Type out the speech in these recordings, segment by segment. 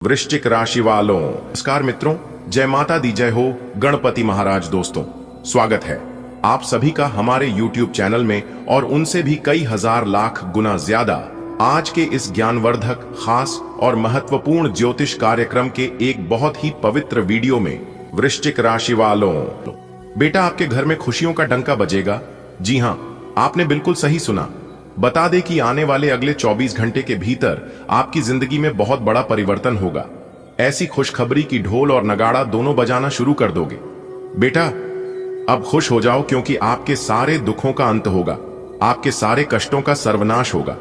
वृश्चिक राशि वालों, नमस्कार मित्रों, जय माता दी, जय हो गणपति महाराज। दोस्तों, स्वागत है आप सभी का हमारे YouTube चैनल में और उनसे भी कई हजार लाख गुना ज्यादा आज के इस ज्ञानवर्धक, खास और महत्वपूर्ण ज्योतिष कार्यक्रम के एक बहुत ही पवित्र वीडियो में। वृश्चिक राशि वालों, बेटा आपके घर में खुशियों का डंका बजेगा। जी हाँ, आपने बिल्कुल सही सुना। बता दें कि आने वाले अगले 24 घंटे के भीतर आपकी जिंदगी में बहुत बड़ा परिवर्तन होगा। ऐसी खुशखबरी की ढोल और नगाड़ा दोनों बजाना शुरू कर दोगे। बेटा अब खुश हो जाओ, क्योंकि आपके सारे दुखों का अंत होगा, आपके सारे कष्टों का सर्वनाश होगा।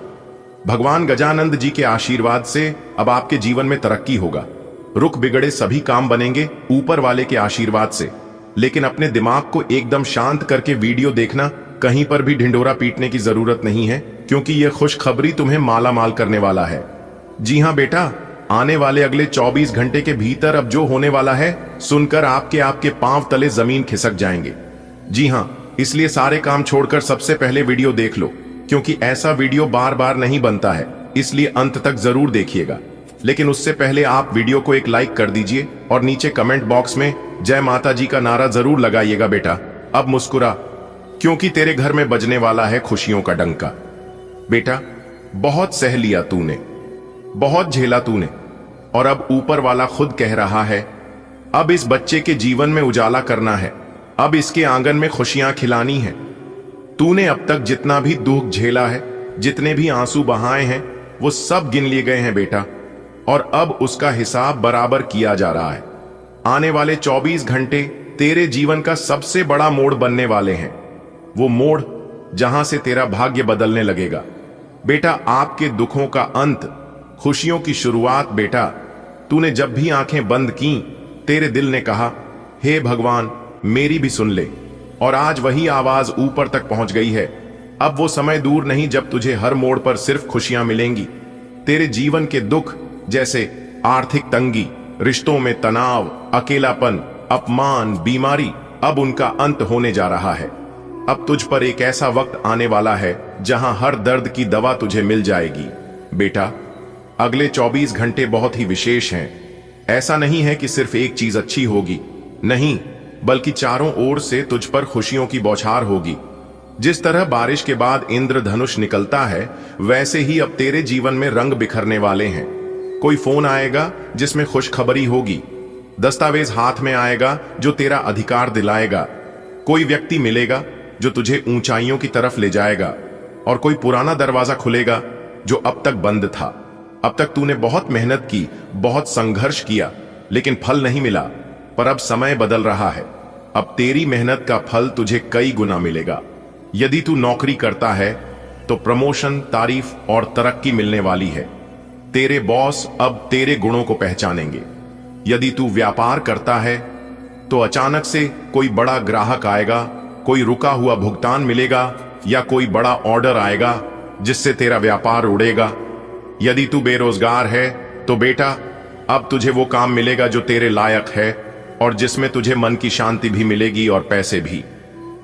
भगवान गजानंद जी के आशीर्वाद से अब आपके जीवन में तरक्की होगा। रुक बिगड़े सभी काम बनेंगे ऊपर वाले के आशीर्वाद से। लेकिन अपने दिमाग को एकदम शांत करके वीडियो देखना, कहीं पर भी ढिंढोरा पीटने की जरूरत नहीं है, क्योंकि यह खुशखबरी तुम्हें माला माल करने वाला है। जी हाँ बेटा, आने वाले अगले 24 घंटे के भीतर अब जो होने वाला है, सुनकर आपके पांव तले जमीन खिसक जाएंगे। जी हाँ, इसलिए सारे काम छोड़कर सबसे पहले वीडियो देख लो, क्योंकि ऐसा वीडियो बार बार नहीं बनता है, इसलिए अंत तक जरूर देखिएगा। लेकिन उससे पहले आप वीडियो को एक लाइक कर दीजिए और नीचे कमेंट बॉक्स में जय माता जी का नारा जरूर लगाइएगा। बेटा अब मुस्कुरा, क्योंकि तेरे घर में बजने वाला है खुशियों का डंका। बेटा बहुत सह लिया तूने, बहुत झेला तूने, और अब ऊपर वाला खुद कह रहा है अब इस बच्चे के जीवन में उजाला करना है, अब इसके आंगन में खुशियां खिलानी है। तूने अब तक जितना भी दुख झेला है, जितने भी आंसू बहाए हैं, वो सब गिन लिए गए हैं बेटा, और अब उसका हिसाब बराबर किया जा रहा है। आने वाले 24 घंटे तेरे जीवन का सबसे बड़ा मोड़ बनने वाले हैं, वो मोड़ जहां से तेरा भाग्य बदलने लगेगा। बेटा आपके दुखों का अंत, खुशियों की शुरुआत। बेटा तूने जब भी आंखें बंद की, तेरे दिल ने कहा हे भगवान मेरी भी सुन ले, और आज वही आवाज ऊपर तक पहुंच गई है। अब वो समय दूर नहीं जब तुझे हर मोड़ पर सिर्फ खुशियां मिलेंगी। तेरे जीवन के दुख जैसे आर्थिक तंगी, रिश्तों में तनाव, अकेलापन, अपमान, बीमारी, अब उनका अंत होने जा रहा है। अब तुझ पर एक ऐसा वक्त आने वाला है जहां हर दर्द की दवा तुझे मिल जाएगी। बेटा अगले 24 घंटे बहुत ही विशेष हैं। ऐसा नहीं है कि सिर्फ एक चीज अच्छी होगी, नहीं, बल्कि चारों ओर से तुझ पर खुशियों की बौछार होगी। जिस तरह बारिश के बाद इंद्रधनुष निकलता है, वैसे ही अब तेरे जीवन में रंग बिखरने वाले हैं। कोई फोन आएगा जिसमें खुशखबरी होगी, दस्तावेज हाथ में आएगा जो तेरा अधिकार दिलाएगा, कोई व्यक्ति मिलेगा जो तुझे ऊंचाइयों की तरफ ले जाएगा, और कोई पुराना दरवाजा खुलेगा जो अब तक बंद था। अब तक तूने बहुत मेहनत की, बहुत संघर्ष किया, लेकिन फल नहीं मिला, पर अब समय बदल रहा है। अब तेरी मेहनत का फल तुझे कई गुना मिलेगा। यदि तू नौकरी करता है तो प्रमोशन, तारीफ और तरक्की मिलने वाली है। तेरे बॉस अब तेरे गुणों को पहचानेंगे। यदि तू व्यापार करता है तो अचानक से कोई बड़ा ग्राहक आएगा, कोई रुका हुआ भुगतान मिलेगा, या कोई बड़ा ऑर्डर आएगा जिससे तेरा व्यापार उड़ेगा। यदि तू बेरोजगार है तो बेटा अब तुझे वो काम मिलेगा जो तेरे लायक है, और जिसमें तुझे मन की शांति भी मिलेगी और पैसे भी।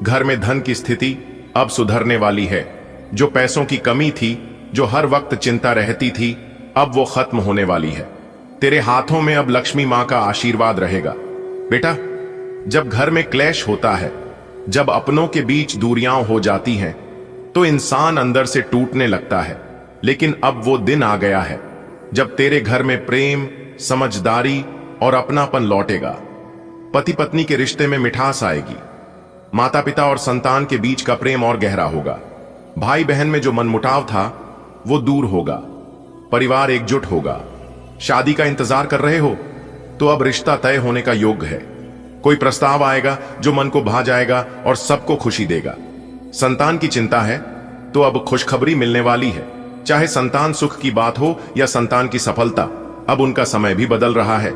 घर में धन की स्थिति अब सुधरने वाली है। जो पैसों की कमी थी, जो हर वक्त चिंता रहती थी, अब वो खत्म होने वाली है। तेरे हाथों में अब लक्ष्मी मां का आशीर्वाद रहेगा। बेटा जब घर में क्लेश होता है, जब अपनों के बीच दूरियां हो जाती हैं, तो इंसान अंदर से टूटने लगता है। लेकिन अब वो दिन आ गया है जब तेरे घर में प्रेम, समझदारी और अपनापन लौटेगा। पति पत्नी के रिश्ते में मिठास आएगी। माता पिता और संतान के बीच का प्रेम और गहरा होगा। भाई बहन में जो मनमुटाव था वो दूर होगा। परिवार एकजुट होगा। शादी का इंतजार कर रहे हो तो अब रिश्ता तय होने का योग है। कोई प्रस्ताव आएगा जो मन को भा जाएगा और सबको खुशी देगा। संतान की चिंता है तो अब खुशखबरी मिलने वाली है। चाहे संतान सुख की बात हो या संतान की सफलता, अब उनका समय भी बदल रहा है।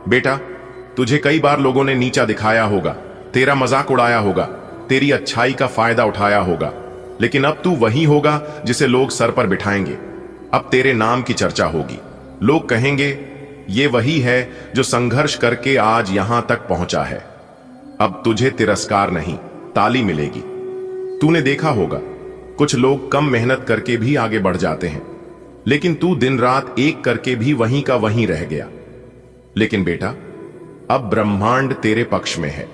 बेटा तुझे कई बार लोगों ने नीचा दिखाया होगा, तेरा मजाक उड़ाया होगा, तेरी अच्छाई का फायदा उठाया होगा, लेकिन अब तू वही होगा जिसे लोग सर पर बिठाएंगे। अब तेरे नाम की चर्चा होगी। लोग कहेंगे ये वही है जो संघर्ष करके आज यहां तक पहुंचा है। अब तुझे तिरस्कार नहीं, ताली मिलेगी। तूने देखा होगा कुछ लोग कम मेहनत करके भी आगे बढ़ जाते हैं, लेकिन तू दिन रात एक करके भी वहीं का वहीं रह गया। लेकिन बेटा, अब ब्रह्मांड तेरे पक्ष में है।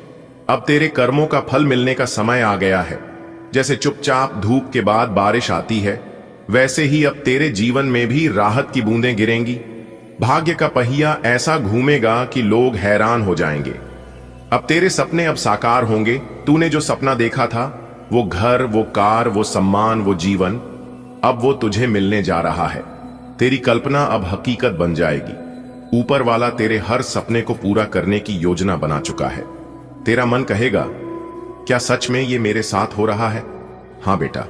अब तेरे कर्मों का फल मिलने का समय आ गया है। जैसे चुपचाप धूप के बाद बारिश आती है, वैसे ही अब तेरे जीवन में भी राहत की बूंदें गिरेंगी। भाग्य का पहिया ऐसा घूमेगा कि लोग हैरान हो जाएंगे। अब तेरे सपने अब साकार होंगे। तूने जो सपना देखा था, वो घर, वो कार, वो सम्मान, वो जीवन, अब वो तुझे मिलने जा रहा है। तेरी कल्पना अब हकीकत बन जाएगी। ऊपर वाला तेरे हर सपने को पूरा करने की योजना बना चुका है। तेरा मन कहेगा, क्या सच में ये मेरे साथ हो रहा है? हाँ बेटा,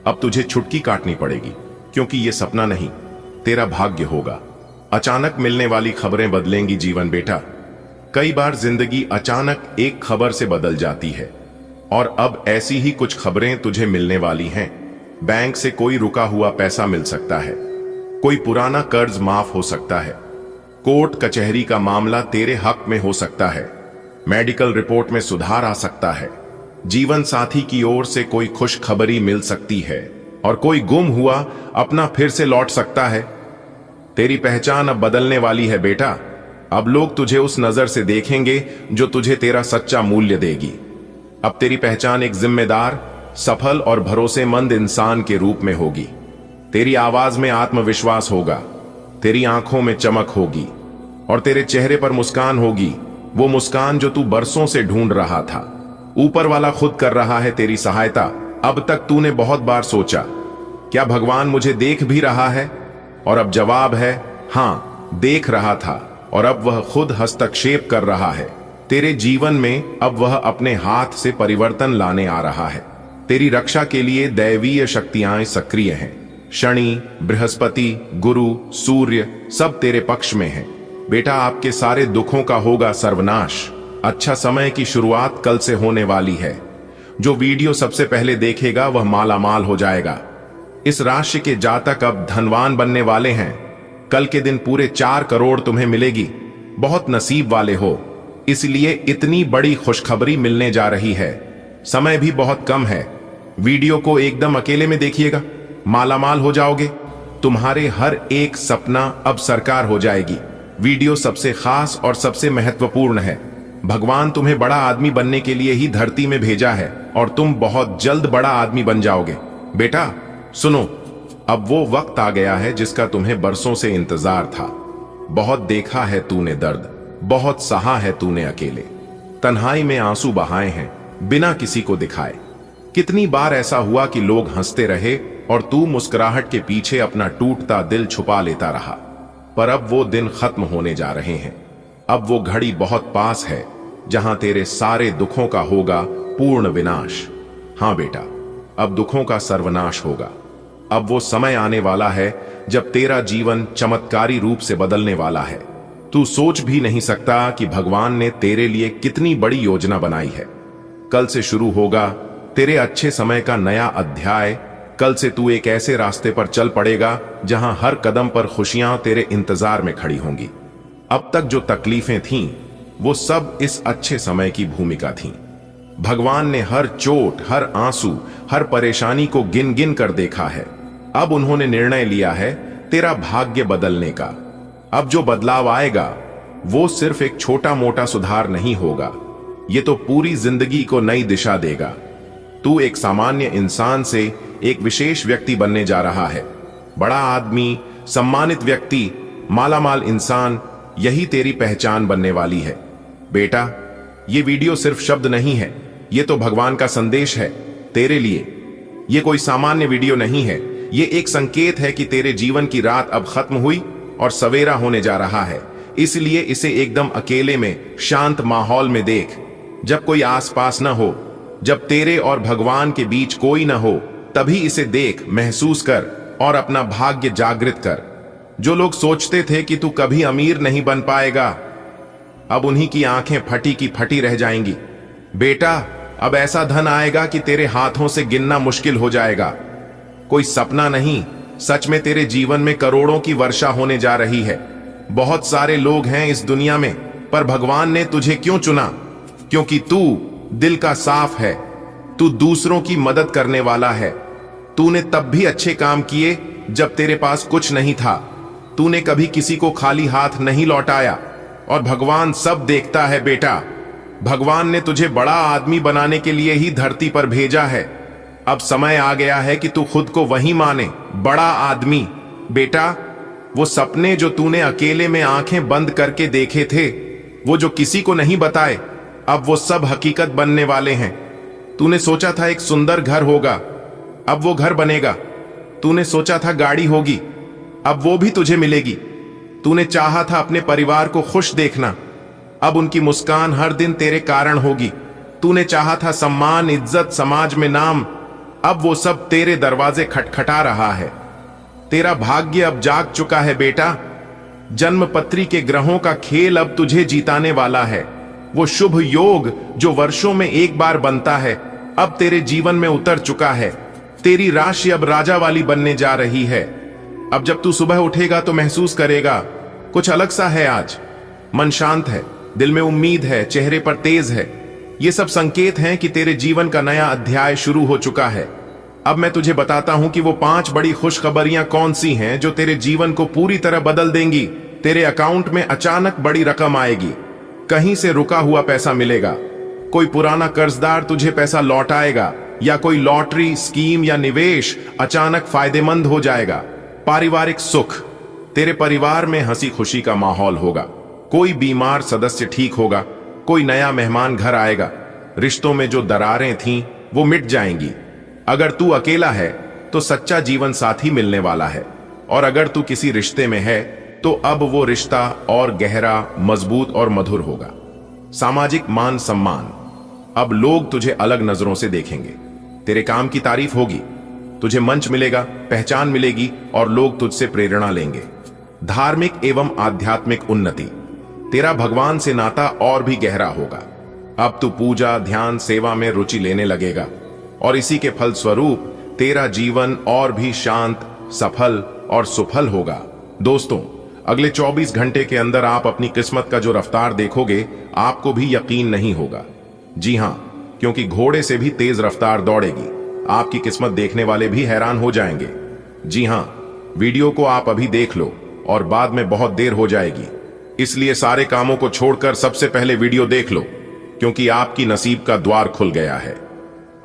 अब तुझे छुटकी काटनी पड़ेगी, क्योंकि ये सपना नहीं, तेरा भाग्य होगा। अचानक मिलने वाली खबरें बदलेंगी जीवन बेटा। कई बार जिंदगी अचानक एक खबर से बदल जाती है, और अब ऐसी ही कुछ खबरें तुझे मिलने वाली हैं। बैंक से कोई रुका हुआ पैसा मिल सकता है, कोई पुराना कर्ज माफ हो सकता है, कोर्ट कचहरी का मामला तेरे हक में हो सकता है, मेडिकल रिपोर्ट में सुधार आ सकता है, जीवन साथी की ओर से कोई खुशखबरी मिल सकती है, और कोई गुम हुआ अपना फिर से लौट सकता है। तेरी पहचान अब बदलने वाली है बेटा। अब लोग तुझे उस नजर से देखेंगे जो तुझे तेरा सच्चा मूल्य देगी। अब तेरी पहचान एक जिम्मेदार, सफल और भरोसेमंद इंसान के रूप में होगी। तेरी आवाज में आत्मविश्वास होगा, तेरी आंखों में चमक होगी, और तेरे चेहरे पर मुस्कान होगी, वो मुस्कान जो तू बरसों से ढूंढ रहा था। ऊपर वाला खुद कर रहा है तेरी सहायता। अब तक तूने बहुत बार सोचा, क्या भगवान मुझे देख भी रहा है? और अब जवाब है, हां, देख रहा था, और अब वह खुद हस्तक्षेप कर रहा है। तेरे जीवन में अब वह अपने हाथ से परिवर्तन लाने आ रहा है। तेरी रक्षा के लिए दैवीय शक्तियां सक्रिय हैं। शनि, बृहस्पति, गुरु, सूर्य सब तेरे पक्ष में हैं। बेटा, आपके सारे दुखों का होगा सर्वनाश। अच्छा समय की शुरुआत कल से होने वाली है। जो वीडियो सबसे पहले देखेगा वह मालामाल हो जाएगा। इस राशि के जातक अब धनवान बनने वाले हैं। कल के दिन पूरे 4 करोड़ तुम्हें मिलेगी। बहुत नसीब वाले हो, इसलिए इतनी बड़ी खुशखबरी मिलने जा रही है। समय भी बहुत कम है। वीडियो को एकदम अकेले में देखिएगा, मालामाल हो जाओगे। तुम्हारे हर एक सपना अब साकार हो जाएगी। वीडियो सबसे खास और सबसे महत्वपूर्ण है। भगवान तुम्हें बड़ा आदमी बनने के लिए ही धरती में भेजा है, और तुम बहुत जल्द बड़ा आदमी बन जाओगे। बेटा सुनो, अब वो वक्त आ गया है जिसका तुम्हें बरसों से इंतजार था। बहुत देखा है तूने दर्द, बहुत सहा है तूने अकेले, तन्हाई में आंसू बहाए हैं बिना किसी को दिखाए। कितनी बार ऐसा हुआ कि लोग हंसते रहे और तू मुस्कुराहट के पीछे अपना टूटता दिल छुपा लेता रहा। पर अब वो दिन खत्म होने जा रहे हैं। अब वो घड़ी बहुत पास है जहां तेरे सारे दुखों का होगा पूर्ण विनाश। हां बेटा, अब दुखों का सर्वनाश होगा। अब वो समय आने वाला है जब तेरा जीवन चमत्कारी रूप से बदलने वाला है। तू सोच भी नहीं सकता कि भगवान ने तेरे लिए कितनी बड़ी योजना बनाई है। कल से शुरू होगा तेरे अच्छे समय का नया अध्याय। कल से तू एक ऐसे रास्ते पर चल पड़ेगा जहां हर कदम पर खुशियां तेरे इंतजार में खड़ी होंगी। अब तक जो तकलीफें थीं, वो सब इस अच्छे समय की भूमिका थीं। भगवान ने हर चोट, हर आंसू, हर परेशानी को गिन गिन कर देखा है। अब उन्होंने निर्णय लिया है तेरा भाग्य बदलने का। अब जो बदलाव आएगा वो सिर्फ एक छोटा मोटा सुधार नहीं होगा, ये तो पूरी जिंदगी को नई दिशा देगा। तू एक सामान्य इंसान से एक विशेष व्यक्ति बनने जा रहा है। बड़ा आदमी, सम्मानित व्यक्ति, मालामाल इंसान, यही तेरी पहचान बनने वाली है। बेटा, ये वीडियो सिर्फ शब्द नहीं है, ये तो भगवान का संदेश है तेरे लिए। ये कोई सामान्य वीडियो नहीं है, ये एक संकेत है कि तेरे जीवन की रात अब खत्म हुई और सवेरा होने जा रहा है। इसलिए इसे एकदम अकेले में, शांत माहौल में देख, जब कोई आसपास न हो, जब तेरे और भगवान के बीच कोई न हो, तभी इसे देख, महसूस कर और अपना भाग्य जागृत कर। जो लोग सोचते थे कि तू कभी अमीर नहीं बन पाएगा, अब उन्हीं की आंखें फटी की फटी रह जाएंगी। बेटा, अब ऐसा धन आएगा कि तेरे हाथों से गिनना मुश्किल हो जाएगा। कोई सपना नहीं, सच में तेरे जीवन में करोड़ों की वर्षा होने जा रही है। बहुत सारे लोग हैं इस दुनिया में, पर भगवान ने तुझे क्यों चुना? क्योंकि तू दिल का साफ है, तू दूसरों की मदद करने वाला है। तूने तब भी अच्छे काम किए जब तेरे पास कुछ नहीं था। तूने कभी किसी को खाली हाथ नहीं लौटाया। और भगवान सब देखता है बेटा। भगवान ने तुझे बड़ा आदमी बनाने के लिए ही धरती पर भेजा है। अब समय आ गया है कि तू खुद को वही माने, बड़ा आदमी। बेटा, वो सपने जो तूने अकेले में आंखें बंद करके देखे थे, वो जो किसी को नहीं बताए, अब वो सब हकीकत बनने वाले हैं। तूने सोचा था एक सुंदर घर होगा, अब वो घर बनेगा। तूने सोचा था गाड़ी होगी, अब वो भी तुझे मिलेगी। तूने चाहा था अपने परिवार को खुश देखना, अब उनकी मुस्कान हर दिन तेरे कारण होगी। तूने चाहा था सम्मान, इज्जत, समाज में नाम, अब वो सब तेरे दरवाजे खटखटा रहा है। तेरा भाग्य अब जाग चुका है बेटा। जन्म पत्री के ग्रहों का खेल अब तुझे जीताने वाला है। वो शुभ योग जो वर्षों में एक बार बनता है, अब तेरे जीवन में उतर चुका है। तेरी राशि अब राजा वाली बनने जा रही है। अब जब तू सुबह उठेगा तो महसूस करेगा कुछ अलग सा है आज। मन शांत है, दिल में उम्मीद है, चेहरे पर तेज है। ये सब संकेत हैं कि तेरे जीवन का नया अध्याय शुरू हो चुका है। अब मैं तुझे बताता हूं कि वो 5 बड़ी खुशखबरियां कौन सी हैं जो तेरे जीवन को पूरी तरह बदल देंगी। तेरे अकाउंट में अचानक बड़ी रकम आएगी, कहीं से रुका हुआ पैसा मिलेगा, कोई पुराना कर्जदार तुझे पैसा लौटाएगा, या कोई लॉटरी स्कीम या निवेश अचानक फायदेमंद हो जाएगा। पारिवारिक सुख, तेरे परिवार में हंसी खुशी का माहौल होगा। कोई बीमार सदस्य ठीक होगा, कोई नया मेहमान घर आएगा। रिश्तों में जो दरारें थीं वो मिट जाएंगी। अगर तू अकेला है तो सच्चा जीवन साथी मिलने वाला है, और अगर तू किसी रिश्ते में है तो अब वो रिश्ता और गहरा, मजबूत और मधुर होगा। सामाजिक मान सम्मान, अब लोग तुझे अलग नजरों से देखेंगे। तेरे काम की तारीफ होगी, तुझे मंच मिलेगा, पहचान मिलेगी और लोग तुझसे प्रेरणा लेंगे। धार्मिक एवं आध्यात्मिक उन्नति, तेरा भगवान से नाता और भी गहरा होगा। अब तू पूजा, ध्यान, सेवा में रुचि लेने लगेगा, और इसी के फलस्वरूप तेरा जीवन और भी शांत, सफल और सुफल होगा। दोस्तों, अगले 24 घंटे के अंदर आप अपनी किस्मत का जो रफ्तार देखोगे, आपको भी यकीन नहीं होगा। जी हां, क्योंकि घोड़े से भी तेज रफ्तार दौड़ेगी। आपकी किस्मत देखने वाले भी हैरान हो जाएंगे। जी हां, वीडियो को आप अभी देख लो और बाद में बहुत देर हो जाएगी, इसलिए सारे कामों को छोड़कर सबसे पहले वीडियो देख लो, क्योंकि आपकी नसीब का द्वार खुल गया है।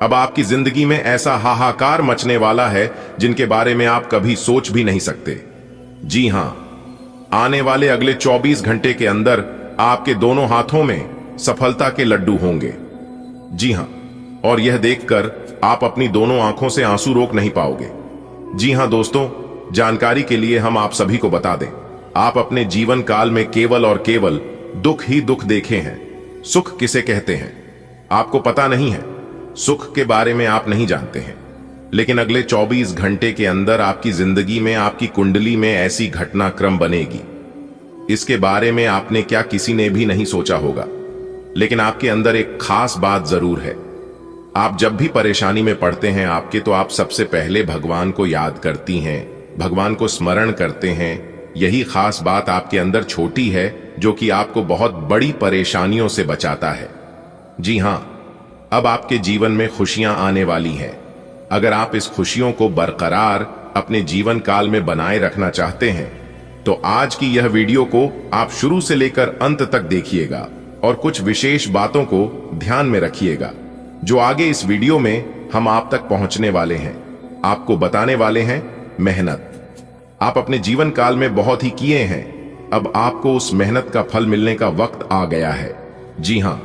अब आपकी जिंदगी में ऐसा हाहाकार मचने वाला है जिनके बारे में आप कभी सोच भी नहीं सकते। जी हां, आने वाले अगले 24 घंटे के अंदर आपके दोनों हाथों में सफलता के लड्डू होंगे। जी हां, और यह देखकर आप अपनी दोनों आंखों से आंसू रोक नहीं पाओगे। जी हां दोस्तों, जानकारी के लिए हम आप सभी को बता दें, आप अपने जीवन काल में केवल और केवल दुख ही दुख देखे हैं। सुख किसे कहते हैं आपको पता नहीं है, सुख के बारे में आप नहीं जानते हैं। लेकिन अगले 24 घंटे के अंदर आपकी जिंदगी में, आपकी कुंडली में ऐसी घटनाक्रम बनेगी, इसके बारे में आपने क्या किसी ने भी नहीं सोचा होगा। लेकिन आपके अंदर एक खास बात जरूर है। आप जब भी परेशानी में पड़ते हैं आपके, तो आप सबसे पहले भगवान को याद करती हैं, भगवान को स्मरण करते हैं। यही खास बात आपके अंदर छोटी है जो कि आपको बहुत बड़ी परेशानियों से बचाता है। जी हां, अब आपके जीवन में खुशियां आने वाली हैं। अगर आप इस खुशियों को बरकरार अपने जीवन काल में बनाए रखना चाहते हैं, तो आज की यह वीडियो को आप शुरू से लेकर अंत तक देखिएगा और कुछ विशेष बातों को ध्यान में रखिएगा जो आगे इस वीडियो में हम आप तक पहुंचने वाले हैं। आपको बताने वाले हैं मेहनत। आप अपने जीवन काल में बहुत ही किए हैं, अब आपको उस मेहनत का फल मिलने का वक्त आ गया है। जी हां,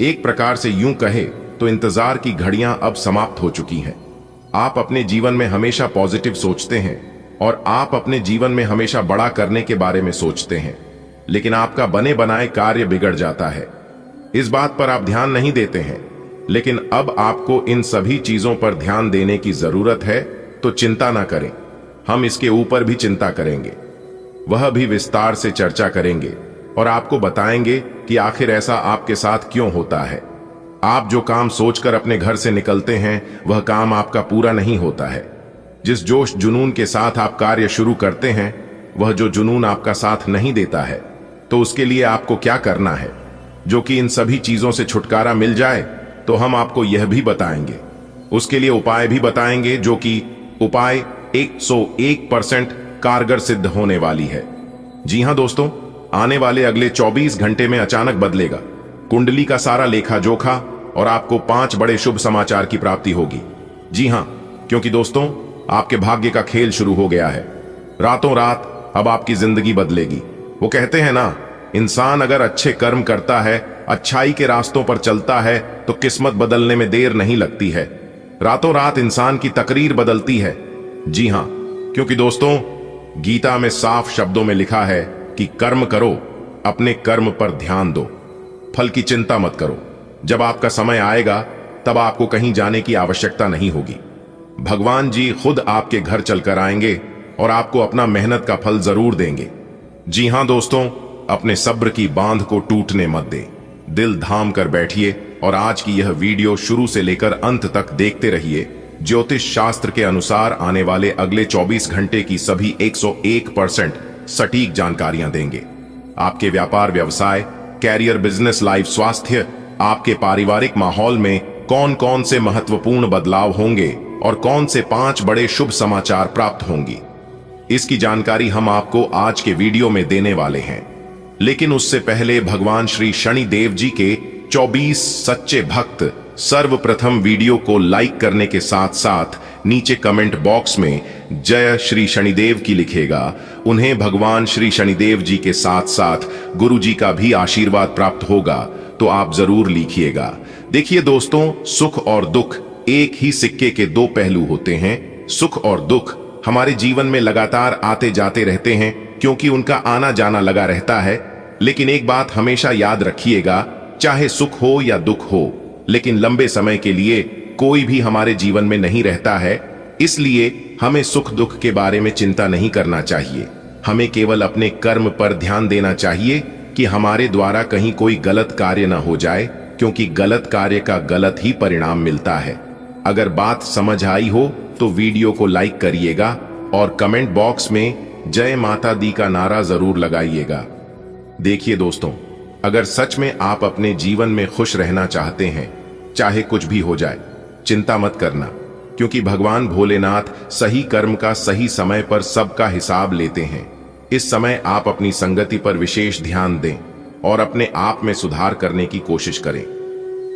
एक प्रकार से यूं कहे तो इंतजार की घड़ियां अब समाप्त हो चुकी हैं। आप अपने जीवन में हमेशा पॉजिटिव सोचते हैं और आप अपने जीवन में हमेशा बड़ा करने के बारे में सोचते हैं, लेकिन आपका बने बनाए कार्य बिगड़ जाता है। इस बात पर आप ध्यान नहीं देते हैं, लेकिन अब आपको इन सभी चीजों पर ध्यान देने की जरूरत है। तो चिंता ना करें, हम इसके ऊपर भी चिंता करेंगे, वह भी विस्तार से चर्चा करेंगे और आपको बताएंगे कि आखिर ऐसा आपके साथ क्यों होता है। आप जो काम सोचकर अपने घर से निकलते हैं, वह काम आपका पूरा नहीं होता है। जिस जोश जुनून के साथ आप कार्य शुरू करते हैं, वह जो जुनून आपका साथ नहीं देता है, तो उसके लिए आपको क्या करना है, जो कि इन सभी चीजों से छुटकारा मिल जाए, तो हम आपको यह भी बताएंगे। उसके लिए उपाय भी बताएंगे, जो कि उपाय 101% कारगर सिद्ध होने वाली है। जी हां दोस्तों, आने वाले अगले 24 घंटे में अचानक बदलेगा। कुंडली का सारा लेखा जोखा और आपको 5 बड़े शुभ समाचार की प्राप्ति होगी। जी हां, क्योंकि दोस्तों आपके भाग्य का खेल शुरू हो गया है। रातों रात अब आपकी जिंदगी बदलेगी। वो कहते हैं ना, इंसान अगर अच्छे कर्म करता है, अच्छाई के रास्तों पर चलता है तो किस्मत बदलने में देर नहीं लगती है। रातों रात इंसान की तकरीर बदलती है। जी हां, क्योंकि दोस्तों गीता में साफ शब्दों में लिखा है कि कर्म करो, अपने कर्म पर ध्यान दो, फल की चिंता मत करो। जब आपका समय आएगा तब आपको कहीं जाने की आवश्यकता नहीं होगी। भगवान जी खुद आपके घर चलकर आएंगे और आपको अपना मेहनत का फल जरूर देंगे। जी हां दोस्तों, अपने सब्र की बांध को टूटने मत दे। दिल थाम कर बैठिए और आज की यह वीडियो शुरू से लेकर अंत तक देखते रहिए। ज्योतिष शास्त्र के अनुसार आने वाले अगले 24 घंटे की सभी 101% सटीक जानकारियां देंगे। आपके व्यापार व्यवसाय, कैरियर, बिजनेस, लाइफ, स्वास्थ्य, आपके पारिवारिक माहौल में कौन कौन से महत्वपूर्ण बदलाव होंगे और कौन से 5 बड़े शुभ समाचार प्राप्त होंगी, इसकी जानकारी हम आपको आज के वीडियो में देने वाले हैं। लेकिन उससे पहले भगवान श्री शनिदेव जी के 24 सच्चे भक्त सर्वप्रथम वीडियो को लाइक करने के साथ साथ नीचे कमेंट बॉक्स में जय श्री शनिदेव की लिखेगा। उन्हें भगवान श्री शनिदेव जी के साथ साथ गुरु जी का भी आशीर्वाद प्राप्त होगा, तो आप जरूर लिखिएगा। देखिए दोस्तों, सुख और दुख एक ही सिक्के के 2 पहलू होते हैं। सुख और दुख हमारे जीवन में लगातार आते जाते रहते हैं क्योंकि उनका आना जाना लगा रहता है। लेकिन एक बात हमेशा याद रखिएगा, चाहे सुख हो या दुख हो, लेकिन लंबे समय के लिए कोई भी हमारे जीवन में नहीं रहता है। इसलिए हमें सुख दुख के बारे में चिंता नहीं करना चाहिए। हमें केवल अपने कर्म पर ध्यान देना चाहिए कि हमारे द्वारा कहीं कोई गलत कार्य ना हो जाए, क्योंकि गलत कार्य का गलत ही परिणाम मिलता है। अगर बात समझ आई हो तो वीडियो को लाइक करिएगा और कमेंट बॉक्स में जय माता दी का नारा जरूर लगाइएगा। देखिए दोस्तों, अगर सच में आप अपने जीवन में खुश रहना चाहते हैं, चाहे कुछ भी हो जाए, चिंता मत करना, क्योंकि भगवान भोलेनाथ सही कर्म का सही समय पर सबका हिसाब लेते हैं। इस समय आप अपनी संगति पर विशेष ध्यान दें और अपने आप में सुधार करने की कोशिश करें,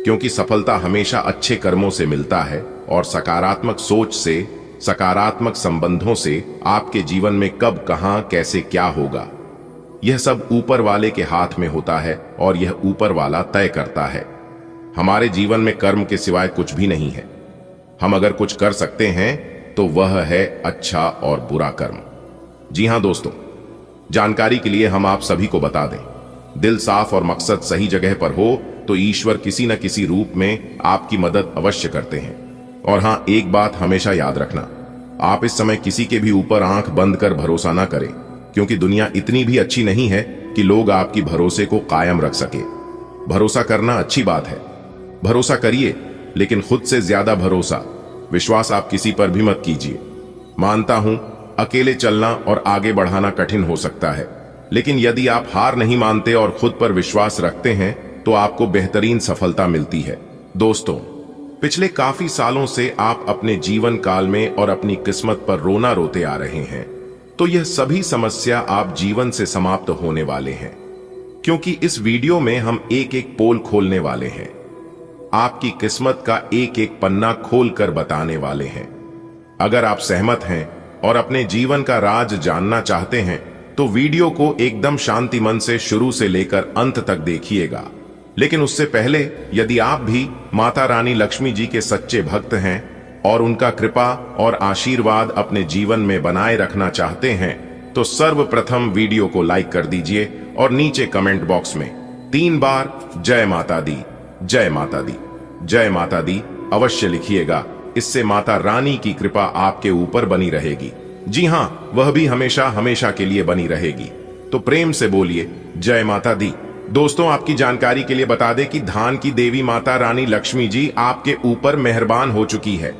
क्योंकि सफलता हमेशा अच्छे कर्मों से मिलता है और सकारात्मक सोच से, सकारात्मक संबंधों से आपके जीवन में कब, कहां, कैसे, क्या होगा, यह सब ऊपर वाले के हाथ में होता है और यह ऊपर वाला तय करता है। हमारे जीवन में कर्म के सिवाय कुछ भी नहीं है। हम अगर कुछ कर सकते हैं तो वह है अच्छा और बुरा कर्म। जी हां दोस्तों, जानकारी के लिए हम आप सभी को बता दें, दिल साफ और मकसद सही जगह पर हो तो ईश्वर किसी न किसी रूप में आपकी मदद अवश्य करते हैं। और हां, एक बात हमेशा याद रखना, आप इस समय किसी के भी ऊपर आंख बंद कर भरोसा ना करें, क्योंकि दुनिया इतनी भी अच्छी नहीं है कि लोग आपकी भरोसे को कायम रख सके। भरोसा करना अच्छी बात है, भरोसा करिए, लेकिन खुद से ज्यादा भरोसा, विश्वास आप किसी पर भी मत कीजिए। मानता हूं अकेले चलना और आगे बढ़ाना कठिन हो सकता है, लेकिन यदि आप हार नहीं मानते और खुद पर विश्वास रखते हैं तो आपको बेहतरीन सफलता मिलती है। दोस्तों, पिछले काफी सालों से आप अपने जीवन काल में और अपनी किस्मत पर रोना रोते आ रहे हैं, तो यह सभी समस्या आप जीवन से समाप्त होने वाले हैं, क्योंकि इस वीडियो में हम एक एक पोल खोलने वाले हैं। आपकी किस्मत का एक एक पन्ना खोलकर बताने वाले हैं। अगर आप सहमत हैं और अपने जीवन का राज जानना चाहते हैं तो वीडियो को एकदम शांति मन से शुरू से लेकर अंत तक देखिएगा। लेकिन उससे पहले, यदि आप भी माता रानी लक्ष्मी जी के सच्चे भक्त हैं और उनका कृपा और आशीर्वाद अपने जीवन में बनाए रखना चाहते हैं, तो सर्वप्रथम वीडियो को लाइक कर दीजिए और नीचे कमेंट बॉक्स में 3 बार जय माता दी, जय माता दी, जय माता दी अवश्य लिखिएगा। इससे माता रानी की कृपा आपके ऊपर बनी रहेगी। जी हां, वह भी हमेशा हमेशा के लिए बनी रहेगी। तो प्रेम से बोलिए जय माता दी। दोस्तों, आपकी जानकारी के लिए बता दें कि धान की देवी माता रानी लक्ष्मी जी आपके ऊपर मेहरबान हो चुकी है।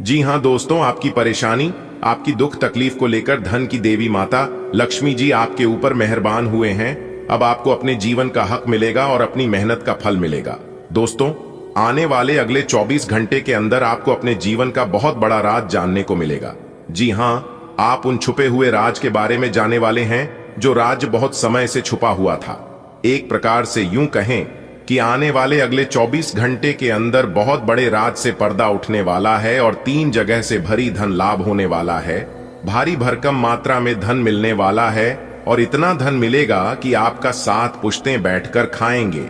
जी हां दोस्तों, आपकी परेशानी, आपकी दुख तकलीफ को लेकर धन की देवी माता लक्ष्मी जी आपके ऊपर मेहरबान हुए हैं। अब आपको अपने जीवन का हक मिलेगा और अपनी मेहनत का फल मिलेगा। दोस्तों, आने वाले अगले 24 घंटे के अंदर आपको अपने जीवन का बहुत बड़ा राज जानने को मिलेगा। जी हां, आप उन छुपे हुए राज के बारे में जानने वाले हैं जो राज्य बहुत समय से छुपा हुआ था। एक प्रकार से यूं कहें कि आने वाले अगले 24 घंटे के अंदर बहुत बड़े राज से पर्दा उठने वाला है और 3 जगह से भरी धन लाभ होने वाला है। भारी भरकम मात्रा में धन मिलने वाला है और इतना धन मिलेगा कि आपका 7 पुश्तें बैठकर खाएंगे,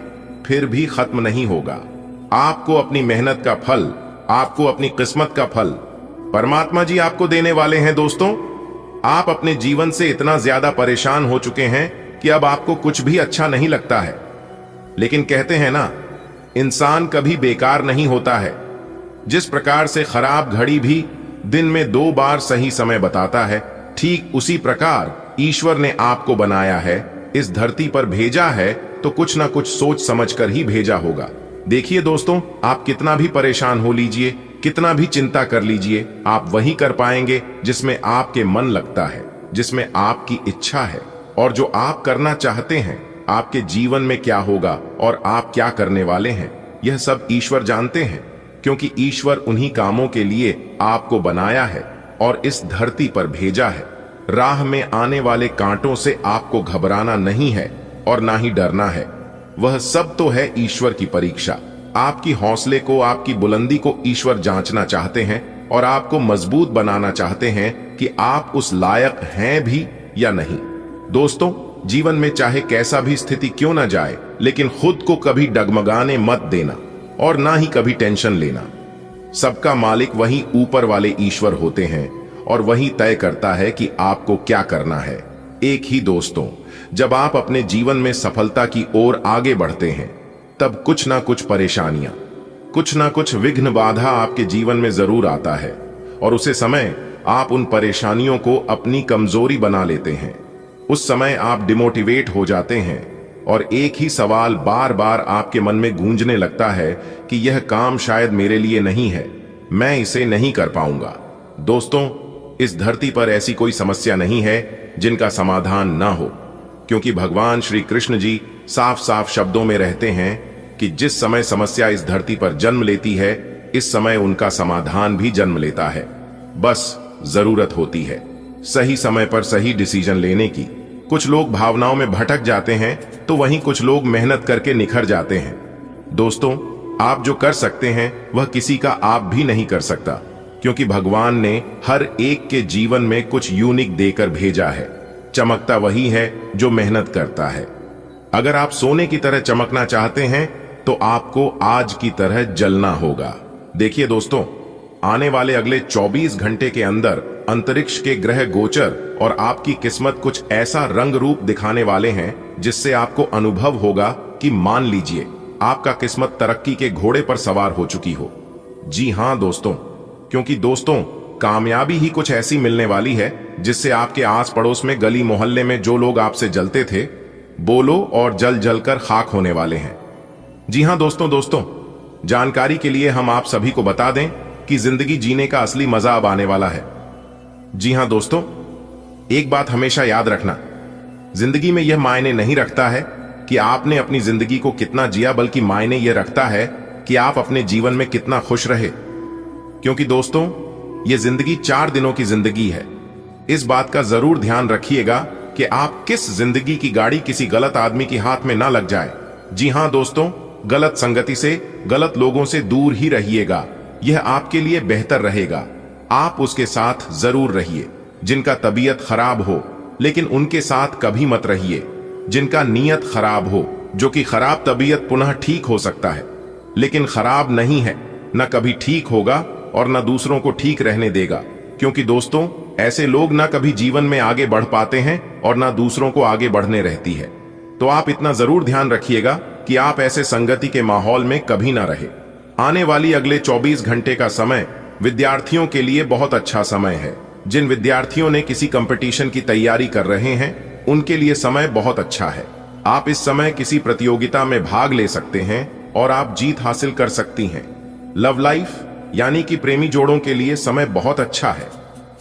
फिर भी खत्म नहीं होगा। आपको अपनी मेहनत का फल, आपको अपनी किस्मत का फल परमात्मा जी आपको देने वाले हैं। दोस्तों, आप अपने जीवन से इतना ज्यादा परेशान हो चुके हैं कि अब आपको कुछ भी अच्छा नहीं लगता है। लेकिन कहते हैं ना, इंसान कभी बेकार नहीं होता है। जिस प्रकार से खराब घड़ी भी दिन में 2 बार सही समय बताता है, ठीक उसी प्रकार ईश्वर ने आपको बनाया है, इस धरती पर भेजा है, तो कुछ ना कुछ सोच समझकर ही भेजा होगा। देखिए दोस्तों, आप कितना भी परेशान हो लीजिए, कितना भी चिंता कर लीजिए, आप वही कर पाएंगे जिसमें आपके मन लगता है, जिसमें आपकी इच्छा है। और जो आप करना चाहते हैं, आपके जीवन में क्या होगा और आप क्या करने वाले हैं, यह सब ईश्वर जानते हैं, क्योंकि ईश्वर उन्हीं कामों के लिए आपको बनाया है और इस धरती पर भेजा है। राह में आने वाले कांटों से आपको घबराना नहीं है और ना ही डरना है। वह सब तो है ईश्वर की परीक्षा। आपकी हौसले को, आपकी बुलंदी को ईश्वर जांचना चाहते हैं और आपको मजबूत बनाना चाहते हैं कि आप उस लायक हैं भी या नहीं। दोस्तों, जीवन में चाहे कैसा भी स्थिति क्यों ना जाए, लेकिन खुद को कभी डगमगाने मत देना और ना ही कभी टेंशन लेना। सबका मालिक वही ऊपर वाले ईश्वर होते हैं और वही तय करता है कि आपको क्या करना है। एक ही दोस्तों, जब आप अपने जीवन में सफलता की ओर आगे बढ़ते हैं, तब कुछ ना कुछ परेशानियां, कुछ ना कुछ विघ्न बाधा आपके जीवन में जरूर आता है और उसे समय आप उन परेशानियों को अपनी कमजोरी बना लेते हैं। उस समय आप डिमोटिवेट हो जाते हैं और एक ही सवाल बार बार आपके मन में गूंजने लगता है कि यह काम शायद मेरे लिए नहीं है, मैं इसे नहीं कर पाऊंगा। दोस्तों, इस धरती पर ऐसी कोई समस्या नहीं है जिनका समाधान ना हो, क्योंकि भगवान श्री कृष्ण जी साफ साफ शब्दों में रहते हैं कि जिस समय समस्या इस धरती पर जन्म लेती है, इस समय उनका समाधान भी जन्म लेता है। बस जरूरत होती है सही समय पर सही डिसीजन लेने की। कुछ लोग भावनाओं में भटक जाते हैं, तो वहीं कुछ लोग मेहनत करके निखर जाते हैं। दोस्तों, आप जो कर सकते हैं वह किसी का आप भी नहीं कर सकता, क्योंकि भगवान ने हर एक के जीवन में कुछ यूनिक देकर भेजा है। चमकता वही है जो मेहनत करता है। अगर आप सोने की तरह चमकना चाहते हैं, तो आपको आज की तरह जलना होगा। देखिए दोस्तों, आने वाले अगले 24 घंटे के अंदर अंतरिक्ष के ग्रह गोचर और आपकी किस्मत कुछ ऐसा रंग रूप दिखाने वाले हैं जिससे आपको अनुभव होगा कि मान लीजिए आपका किस्मत तरक्की के घोड़े पर सवार हो चुकी हो। जी हां दोस्तों, क्योंकि दोस्तों, कामयाबी ही कुछ ऐसी मिलने वाली है जिससे आपके आस पड़ोस में, गली मोहल्ले में जो लोग आपसे जलते थे, बोलो और जल जलकर खाक होने वाले हैं। जी हां दोस्तों, जानकारी के लिए हम आप सभी को बता दें कि जिंदगी जीने का असली मजा अब आने वाला है। जी हां दोस्तों, एक बात हमेशा याद रखना, जिंदगी में यह मायने नहीं रखता है कि आपने अपनी जिंदगी को कितना जिया, बल्कि मायने यह रखता है कि आप अपने जीवन में कितना खुश रहे। क्योंकि दोस्तों, यह जिंदगी 4 दिनों की जिंदगी है। इस बात का जरूर ध्यान रखिएगा कि आप किस जिंदगी की गाड़ी किसी गलत आदमी के हाथ में ना लग जाए। जी हां दोस्तों, गलत संगति से, गलत लोगों से दूर ही रहिएगा। यह आपके लिए बेहतर रहेगा। आप उसके साथ जरूर रहिए जिनका तबीयत खराब हो, लेकिन उनके साथ कभी मत रहिए जिनका नीयत खराब हो, जो कि खराब तबीयत पुनः ठीक हो सकता है, लेकिन खराब नहीं है, न कभी ठीक होगा और न दूसरों को ठीक रहने देगा। क्योंकि दोस्तों, ऐसे लोग न कभी जीवन में आगे बढ़ पाते हैं और न दूसरों को आगे बढ़ने रहती है। तो आप इतना जरूर ध्यान रखिएगा कि आप ऐसे संगति के माहौल में कभी ना रहे। आने वाली अगले 24 घंटे का समय विद्यार्थियों के लिए बहुत अच्छा समय है। जिन विद्यार्थियों ने किसी कंपटीशन की तैयारी कर रहे हैं, उनके लिए समय बहुत अच्छा है। आप इस समय किसी प्रतियोगिता में भाग ले सकते हैं और आप जीत हासिल कर सकती हैं। लव लाइफ यानी कि प्रेमी जोड़ों के लिए समय बहुत अच्छा है।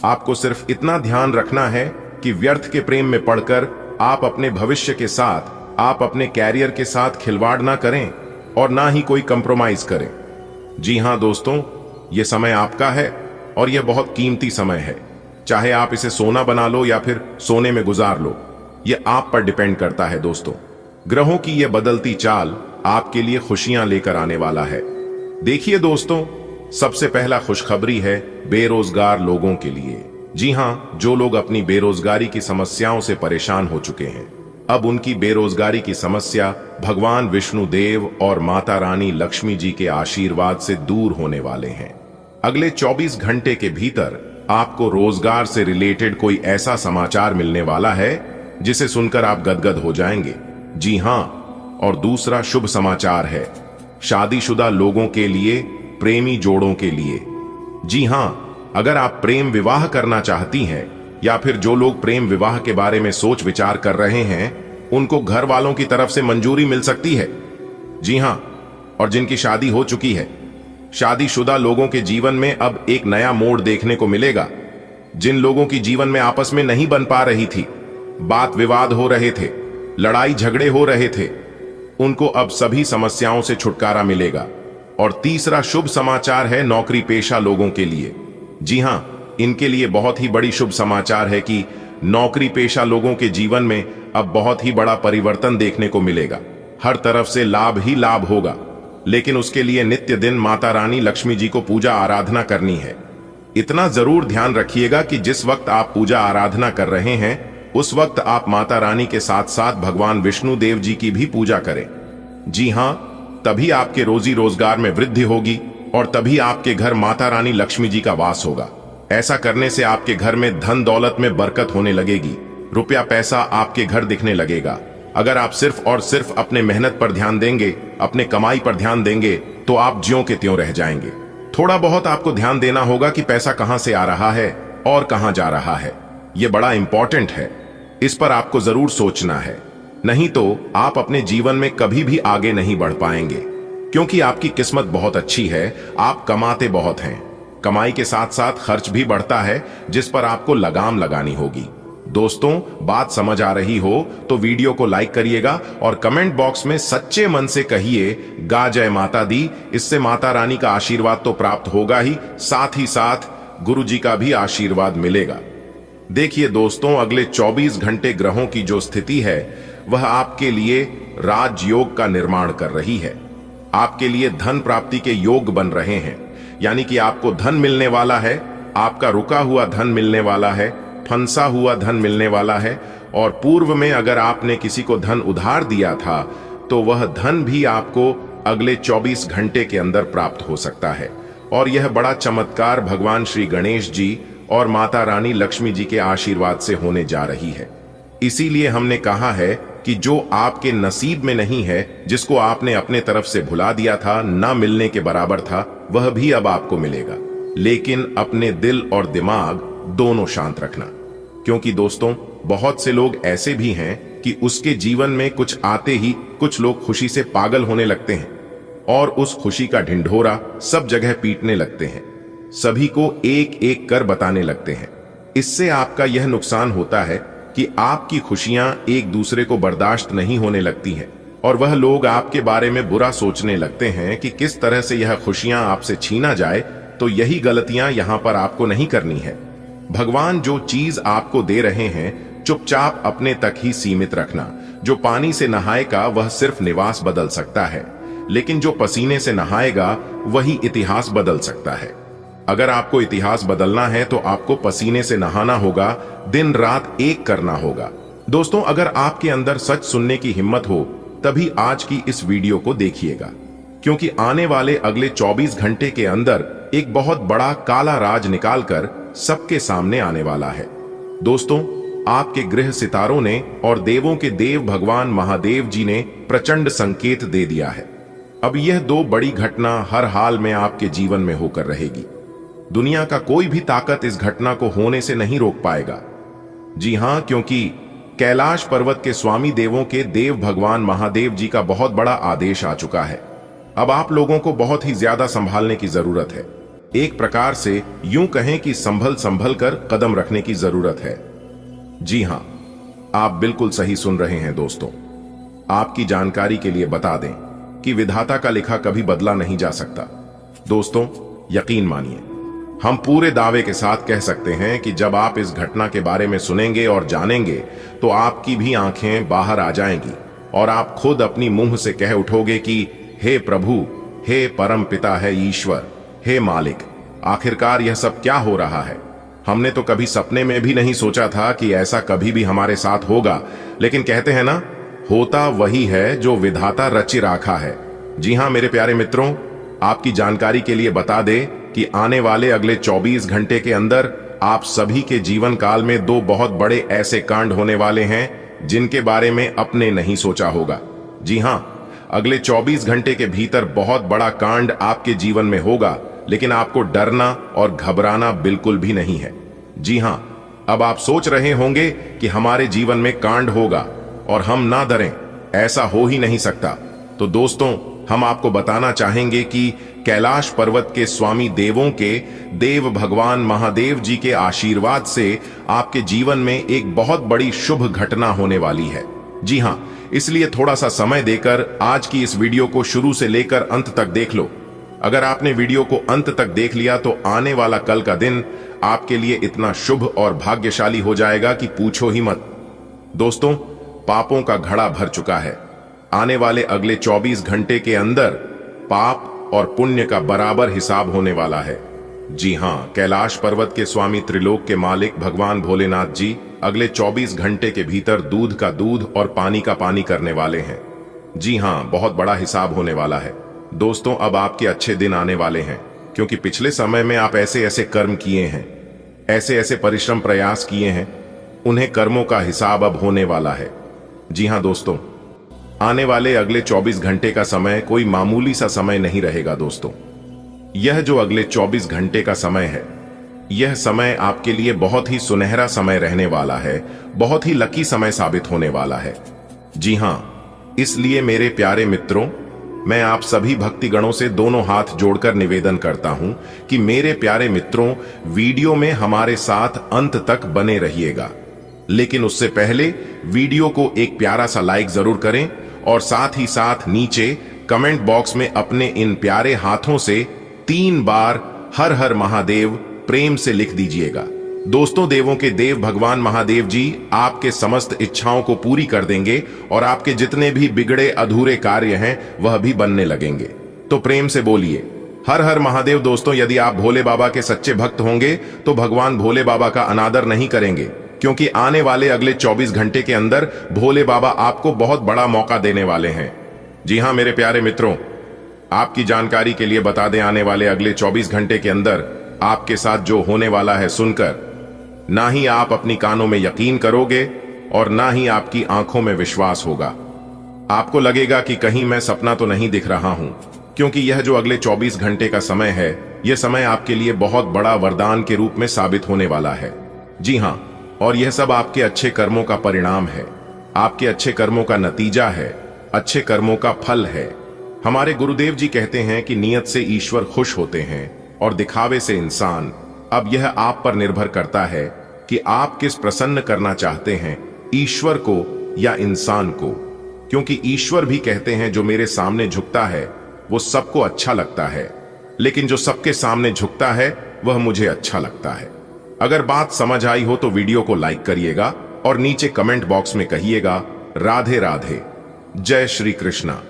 आपको सिर्फ इतना ध्यान रखना है कि व्यर्थ के प्रेम में पड़कर आप अपने भविष्य के साथ, आप अपने कैरियर के साथ खिलवाड़ ना करें और ना ही कोई कंप्रोमाइज करें। जी हां दोस्तों, यह समय आपका है और यह बहुत कीमती समय है। चाहे आप इसे सोना बना लो या फिर सोने में गुजार लो, ये आप पर डिपेंड करता है दोस्तों। ग्रहों की ये बदलती चाल आपके लिए खुशियां लेकर आने वाला है। देखिए दोस्तों, सबसे पहला खुशखबरी है बेरोजगार लोगों के लिए। जी हां, जो लोग अपनी बेरोजगारी की समस्याओं से परेशान हो चुके हैं, अब उनकी बेरोजगारी की समस्या भगवान विष्णु देव और माता रानी लक्ष्मी जी के आशीर्वाद से दूर होने वाले हैं। अगले 24 घंटे के भीतर आपको रोजगार से रिलेटेड कोई ऐसा समाचार मिलने वाला है जिसे सुनकर आप गदगद हो जाएंगे। जी हां, और दूसरा शुभ समाचार है शादीशुदा लोगों के लिए, प्रेमी जोड़ों के लिए। जी हां, अगर आप प्रेम विवाह करना चाहती हैं या फिर जो लोग प्रेम विवाह के बारे में सोच विचार कर रहे हैं, उनको घर वालों की तरफ से मंजूरी मिल सकती है। जी हां, और जिनकी शादी हो चुकी है, शादीशुदा लोगों के जीवन में अब एक नया मोड़ देखने को मिलेगा। जिन लोगों की जीवन में आपस में नहीं बन पा रही थी, बात विवाद हो रहे थे, लड़ाई झगड़े हो रहे थे, उनको अब सभी समस्याओं से छुटकारा मिलेगा। और तीसरा शुभ समाचार है नौकरी पेशा लोगों के लिए। जी हां, इनके लिए बहुत ही बड़ी शुभ समाचार है कि नौकरी पेशा लोगों के जीवन में अब बहुत ही बड़ा परिवर्तन देखने को मिलेगा। हर तरफ से लाभ ही लाभ होगा, लेकिन उसके लिए नित्य दिन माता रानी लक्ष्मी जी को पूजा आराधना करनी है। इतना जरूर ध्यान रखिएगा कि जिस वक्त आप पूजा आराधना कर रहे हैं, उस वक्त आप माता रानी के साथ साथ भगवान विष्णु देव जी की भी पूजा करें। जी हां, तभी आपके रोजी रोजगार में वृद्धि होगी और तभी आपके घर माता रानी लक्ष्मी जी का वास होगा। ऐसा करने से आपके घर में धन दौलत में बरकत होने लगेगी, रुपया पैसा आपके घर दिखने लगेगा। अगर आप सिर्फ और सिर्फ अपने मेहनत पर ध्यान देंगे, अपने कमाई पर ध्यान देंगे, तो आप ज्यों के त्यों रह जाएंगे। थोड़ा बहुत आपको ध्यान देना होगा कि पैसा कहां से आ रहा है और कहां जा रहा है। यह बड़ा इंपॉर्टेंट है, इस पर आपको जरूर सोचना है, नहीं तो आप अपने जीवन में कभी भी आगे नहीं बढ़ पाएंगे। क्योंकि आपकी किस्मत बहुत अच्छी है, आप कमाते बहुत हैं। कमाई के साथ साथ खर्च भी बढ़ता है, जिस पर आपको लगाम लगानी होगी। दोस्तों, बात समझ आ रही हो तो वीडियो को लाइक करिएगा और कमेंट बॉक्स में सच्चे मन से कहिए गा जय माता दी। इससे माता रानी का आशीर्वाद तो प्राप्त होगा ही, साथ ही साथ गुरु जी का भी आशीर्वाद मिलेगा। देखिए दोस्तों, अगले 24 घंटे ग्रहों की जो स्थिति है वह आपके लिए राजयोग का निर्माण कर रही है। आपके लिए धन प्राप्ति के योग बन रहे हैं, यानी कि आपको धन मिलने वाला है, आपका रुका हुआ धन मिलने वाला है, फंसा हुआ धन मिलने वाला है। और पूर्व में अगर आपने किसी को धन उधार दिया था तो वह धन भी आपको अगले 24 घंटे के अंदर प्राप्त हो सकता है। और यह बड़ा चमत्कार भगवान श्री गणेश जी और माता रानी लक्ष्मी जी के आशीर्वाद से होने जा रही है। इसीलिए हमने कहा है कि जो आपके नसीब में नहीं है, जिसको आपने अपने तरफ से भुला दिया था, ना मिलने के बराबर था, वह भी अब आपको मिलेगा। लेकिन अपने दिल और दिमाग दोनों शांत रखना, क्योंकि दोस्तों बहुत से लोग ऐसे भी हैं कि उसके जीवन में कुछ आते ही कुछ लोग खुशी से पागल होने लगते हैं और उस खुशी का ढिंढोरा सब जगह पीटने लगते हैं, सभी को एक एक कर बताने लगते हैं। इससे आपका यह नुकसान होता है कि आपकी खुशियां एक दूसरे को बर्दाश्त नहीं होने लगती हैं और वह लोग आपके बारे में बुरा सोचने लगते हैं कि किस तरह से यह खुशियां आपसे छीना जाए। तो यही गलतियां यहां पर आपको नहीं करनी है। भगवान जो चीज आपको दे रहे हैं, चुपचाप अपने तक ही सीमित रखना। जो पानी से नहाएगा वह सिर्फ निवास बदल सकता है, लेकिन जो पसीने से नहाएगा वही इतिहास बदल सकता है। अगर आपको इतिहास बदलना है तो आपको पसीने से नहाना होगा, दिन रात एक करना होगा। दोस्तों, अगर आपके अंदर सच सुनने की हिम्मत हो तभी आज की इस वीडियो को देखिएगा, क्योंकि आने वाले अगले 24 घंटे के अंदर एक बहुत बड़ा काला राज निकालकर सबके सामने आने वाला है। दोस्तों, आपके गृह सितारों ने और देवों के देव भगवान महादेव जी ने प्रचंड संकेत दे दिया है। अब यह दो बड़ी घटना हर हाल में आपके जीवन में होकर रहेगी। दुनिया का कोई भी ताकत इस घटना को होने से नहीं रोक पाएगा। जी हां, क्योंकि कैलाश पर्वत के स्वामी देवों के देव भगवान महादेव जी का बहुत बड़ा आदेश आ चुका है। अब आप लोगों को बहुत ही ज्यादा संभालने की जरूरत है। एक प्रकार से यूं कहें कि संभल संभल कर कदम रखने की जरूरत है। जी हां, आप बिल्कुल सही सुन रहे हैं दोस्तों। आपकी जानकारी के लिए बता दें कि विधाता का लिखा कभी बदला नहीं जा सकता। दोस्तों, यकीन मानिए, हम पूरे दावे के साथ कह सकते हैं कि जब आप इस घटना के बारे में सुनेंगे और जानेंगे तो आपकी भी आंखें बाहर आ जाएंगी और आप खुद अपनी मुंह से कह उठोगे कि हे प्रभु, हे परम पिता है ईश्वर, हे मालिक, आखिरकार यह सब क्या हो रहा है। हमने तो कभी सपने में भी नहीं सोचा था कि ऐसा कभी भी हमारे साथ होगा, लेकिन कहते हैं ना, होता वही है जो विधाता रचि राखा है। जी हां मेरे प्यारे मित्रों, आपकी जानकारी के लिए बता दें कि आने वाले अगले 24 घंटे के अंदर आप सभी के जीवन काल में दो बहुत बड़े ऐसे कांड होने वाले हैं जिनके बारे में अपने नहीं सोचा होगा। जी हां, अगले 24 घंटे के भीतर बहुत बड़ा कांड आपके जीवन में होगा, लेकिन आपको डरना और घबराना बिल्कुल भी नहीं है। जी हां, अब आप सोच रहे होंगे कि हमारे जीवन में कांड होगा और हम ना डरें, ऐसा हो ही नहीं सकता। तो दोस्तों, हम आपको बताना चाहेंगे कि कैलाश पर्वत के स्वामी देवों के देव भगवान महादेव जी के आशीर्वाद से आपके जीवन में एक बहुत बड़ी शुभ घटना होने वाली है। जी हां, इसलिए थोड़ा सा समय देकर आज की इस वीडियो को शुरू से लेकर अंत तक देख लो। अगर आपने वीडियो को अंत तक देख लिया तो आने वाला कल का दिन आपके लिए इतना शुभ और भाग्यशाली हो जाएगा कि पूछो ही मत। दोस्तों, पापों का घड़ा भर चुका है। आने वाले अगले 24 घंटे के अंदर पाप और पुण्य का बराबर हिसाब होने वाला है। जी हां, कैलाश पर्वत के स्वामी त्रिलोक के मालिक भगवान भोलेनाथ जी अगले 24 घंटे के भीतर दूध का दूध और पानी का पानी करने वाले हैं। जी हां, बहुत बड़ा हिसाब होने वाला है। दोस्तों, अब आपके अच्छे दिन आने वाले हैं, क्योंकि पिछले समय में आप ऐसे ऐसे कर्म किए हैं, ऐसे ऐसे परिश्रम प्रयास किए हैं, उन्हें कर्मों का हिसाब अब होने वाला है। जी हां दोस्तों, आने वाले अगले 24 घंटे का समय कोई मामूली सा समय नहीं रहेगा। दोस्तों, यह जो अगले 24 घंटे का समय है, यह समय आपके लिए बहुत ही सुनहरा समय रहने वाला है, बहुत ही लकी समय साबित होने वाला है। जी हां, इसलिए मेरे प्यारे मित्रों, मैं आप सभी भक्तिगणों से दोनों हाथ जोड़कर निवेदन करता हूं कि मेरे प्यारे मित्रों, वीडियो में हमारे साथ अंत तक बने रहिएगा। लेकिन उससे पहले वीडियो को एक प्यारा सा लाइक जरूर करें और साथ ही साथ नीचे कमेंट बॉक्स में अपने इन प्यारे हाथों से 3 बार हर हर महादेव प्रेम से लिख दीजिएगा। दोस्तों, देवों के देव भगवान महादेव जी आपके समस्त इच्छाओं को पूरी कर देंगे और आपके जितने भी बिगड़े अधूरे कार्य हैं वह भी बनने लगेंगे। तो प्रेम से बोलिए हर हर महादेव। दोस्तों, यदि आप भोले बाबा के सच्चे भक्त होंगे तो भगवान भोले बाबा का अनादर नहीं करेंगे, क्योंकि आने वाले अगले 24 घंटे के अंदर भोले बाबा आपको बहुत बड़ा मौका देने वाले हैं। जी हां मेरे प्यारे मित्रों, आपकी जानकारी के लिए बता दें, आने वाले अगले 24 घंटे के अंदर आपके साथ जो होने वाला है सुनकर ना ही आप अपनी कानों में यकीन करोगे और ना ही आपकी आंखों में विश्वास होगा। आपको लगेगा कि कहीं मैं सपना तो नहीं दिख रहा हूं, क्योंकि यह जो अगले 24 घंटे का समय है, यह समय आपके लिए बहुत बड़ा वरदान के रूप में साबित होने वाला है। जी हां, और यह सब आपके अच्छे कर्मों का परिणाम है, आपके अच्छे कर्मों का नतीजा है, अच्छे कर्मों का फल है। हमारे गुरुदेव जी कहते हैं कि नियत से ईश्वर खुश होते हैं और दिखावे से इंसान। अब यह आप पर निर्भर करता है कि आप किस प्रसन्न करना चाहते हैं, ईश्वर को या इंसान को। क्योंकि ईश्वर भी कहते हैं जो मेरे सामने झुकता है वो सबको अच्छा लगता है, लेकिन जो सबके सामने झुकता है वह मुझे अच्छा लगता है। अगर बात समझ आई हो तो वीडियो को लाइक करिएगा और नीचे कमेंट बॉक्स में कहिएगा राधे राधे, जय श्री कृष्णा।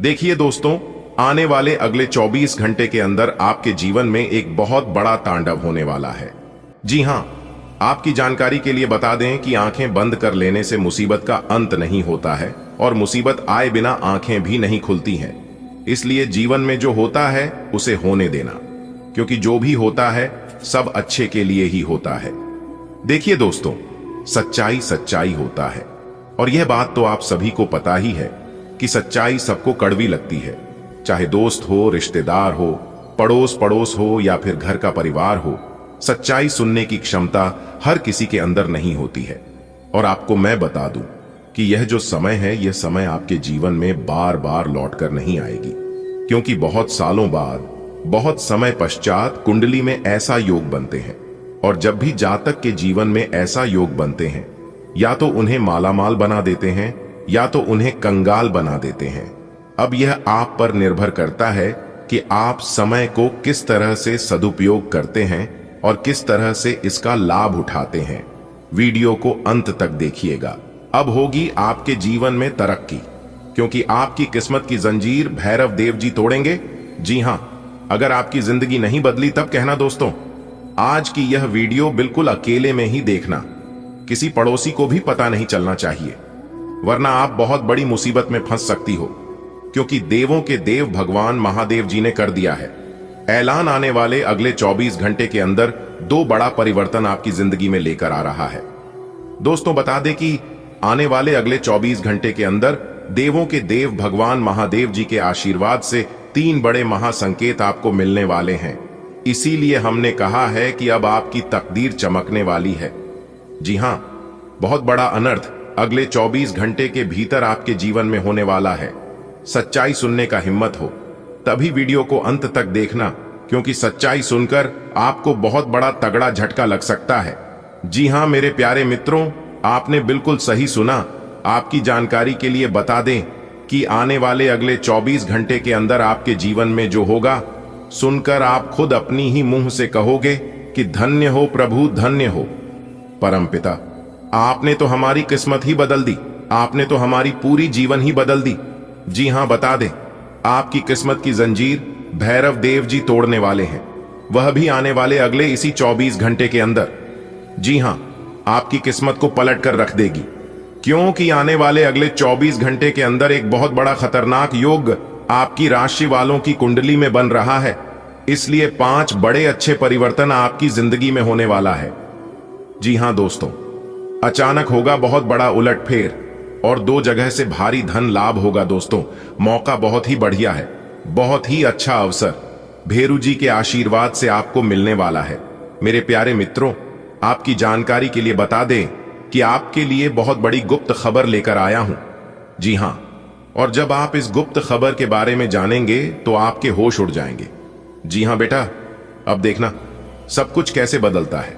देखिए दोस्तों, आने वाले अगले 24 घंटे के अंदर आपके जीवन में एक बहुत बड़ा तांडव होने वाला है। जी हां, आपकी जानकारी के लिए बता दें कि आंखें बंद कर लेने से मुसीबत का अंत नहीं होता है और मुसीबत आए बिना आंखें भी नहीं खुलती हैं। इसलिए जीवन में जो होता है उसे होने देना, क्योंकि जो भी होता है सब अच्छे के लिए ही होता है। देखिए दोस्तों, सच्चाई सच्चाई होता है और यह बात तो आप सभी को पता ही है कि सच्चाई सबको कड़वी लगती है, चाहे दोस्त हो, रिश्तेदार हो, पड़ोस हो या फिर घर का परिवार हो। सच्चाई सुनने की क्षमता हर किसी के अंदर नहीं होती है। और आपको मैं बता दूं कि यह जो समय है, यह समय आपके जीवन में बार बार लौट कर नहीं आएगी, क्योंकि बहुत सालों बाद, बहुत समय पश्चात कुंडली में ऐसा योग बनते हैं। और जब भी जातक के जीवन में ऐसा योग बनते हैं, या तो उन्हें मालामाल बना देते हैं या तो उन्हें कंगाल बना देते हैं। अब यह आप पर निर्भर करता है कि आप समय को किस तरह से सदुपयोग करते हैं और किस तरह से इसका लाभ उठाते हैं। वीडियो को अंत तक देखिएगा। अब होगी आपके जीवन में तरक्की, क्योंकि आपकी किस्मत की जंजीर भैरव देव जी तोड़ेंगे। जी हां, अगर आपकी जिंदगी नहीं बदली तब कहना दोस्तों। आज की यह वीडियो बिल्कुल अकेले में ही देखना, किसी पड़ोसी को भी पता नहीं चलना चाहिए, वरना आप बहुत बड़ी मुसीबत में फंस सकती हो। क्योंकि देवों के देव भगवान महादेव जी ने कर दिया है ऐलान, आने वाले अगले 24 घंटे के अंदर 2 बड़ा परिवर्तन आपकी जिंदगी में लेकर आ रहा है। दोस्तों बता दें कि आने वाले अगले 24 घंटे के अंदर देवों के देव भगवान महादेव जी के आशीर्वाद से 3 बड़े महासंकेत आपको मिलने वाले हैं। इसीलिए हमने कहा है कि अब आपकी तकदीर चमकने वाली है। जी हां, बहुत बड़ा अनर्थ अगले 24 घंटे के भीतर आपके जीवन में होने वाला है। सच्चाई सुनने का हिम्मत हो तभी वीडियो को अंत तक देखना, क्योंकि सच्चाई सुनकर आपको बहुत बड़ा तगड़ा झटका लग सकता है। जी हां मेरे प्यारे मित्रों, आपने बिल्कुल सही सुना। आपकी जानकारी के लिए बता दें कि आने वाले अगले 24 घंटे के अंदर आपके जीवन में जो होगा, सुनकर आप खुद अपनी ही मुंह से कहोगे कि धन्य हो प्रभु, धन्य हो। परमपिता, आपने तो हमारी किस्मत ही बदल दी, आपने तो हमारी पूरी जीवन ही बदल दी। जी हां, बता दें आपकी किस्मत की जंजीर भैरव देव जी तोड़ने वाले हैं, वह भी आने वाले अगले इसी 24 घंटे के अंदर। जी हां, आपकी किस्मत को पलट कर रख देगी, क्योंकि आने वाले अगले 24 घंटे के अंदर एक बहुत बड़ा खतरनाक योग आपकी राशि वालों की कुंडली में बन रहा है। इसलिए 5 बड़े अच्छे परिवर्तन आपकी जिंदगी में होने वाला है। जी हां दोस्तों, अचानक होगा बहुत बड़ा उलटफेर और 2 जगह से भारी धन लाभ होगा। दोस्तों मौका बहुत ही बढ़िया है, बहुत ही अच्छा अवसर भेरू जी के आशीर्वाद से आपको मिलने वाला है। मेरे प्यारे मित्रों, आपकी जानकारी के लिए बता दें कि आपके लिए बहुत बड़ी गुप्त खबर लेकर आया हूं। जी हां, और जब आप इस गुप्त खबर के बारे में जानेंगे तो आपके होश उड़ जाएंगे। जी हां बेटा, अब देखना सब कुछ कैसे बदलता है।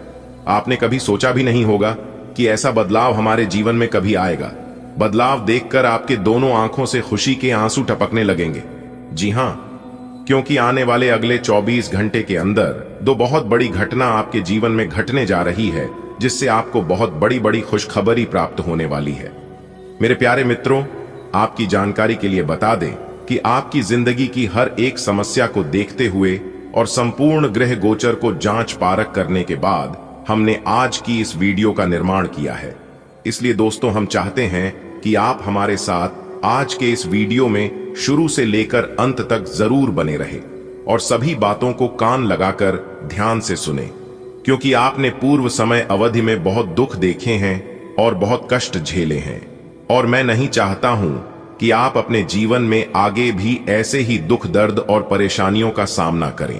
आपने कभी सोचा भी नहीं होगा कि ऐसा बदलाव हमारे जीवन में कभी आएगा। बदलाव देखकर आपके दोनों आंखों से खुशी के आंसू टपकने लगेंगे। जी हां, क्योंकि आने वाले अगले 24 घंटे के अंदर 2 बहुत बड़ी घटना आपके जीवन में घटने जा रही है, जिससे आपको बहुत बड़ी बड़ी खुशखबरी प्राप्त होने वाली है। मेरे प्यारे मित्रों, आपकी जानकारी के लिए बता दें कि आपकी जिंदगी की हर एक समस्या को देखते हुए और संपूर्ण ग्रह गोचर को जांच पारख करने के बाद हमने आज की इस वीडियो का निर्माण किया है। इसलिए दोस्तों हम चाहते हैं कि आप हमारे साथ आज के इस वीडियो में शुरू से लेकर अंत तक जरूर बने रहे और सभी बातों को कान लगाकर ध्यान से सुने, क्योंकि आपने पूर्व समय अवधि में बहुत दुख देखे हैं और बहुत कष्ट झेले हैं, और मैं नहीं चाहता हूं कि आप अपने जीवन में आगे भी ऐसे ही दुख, दर्द और परेशानियों का सामना करें,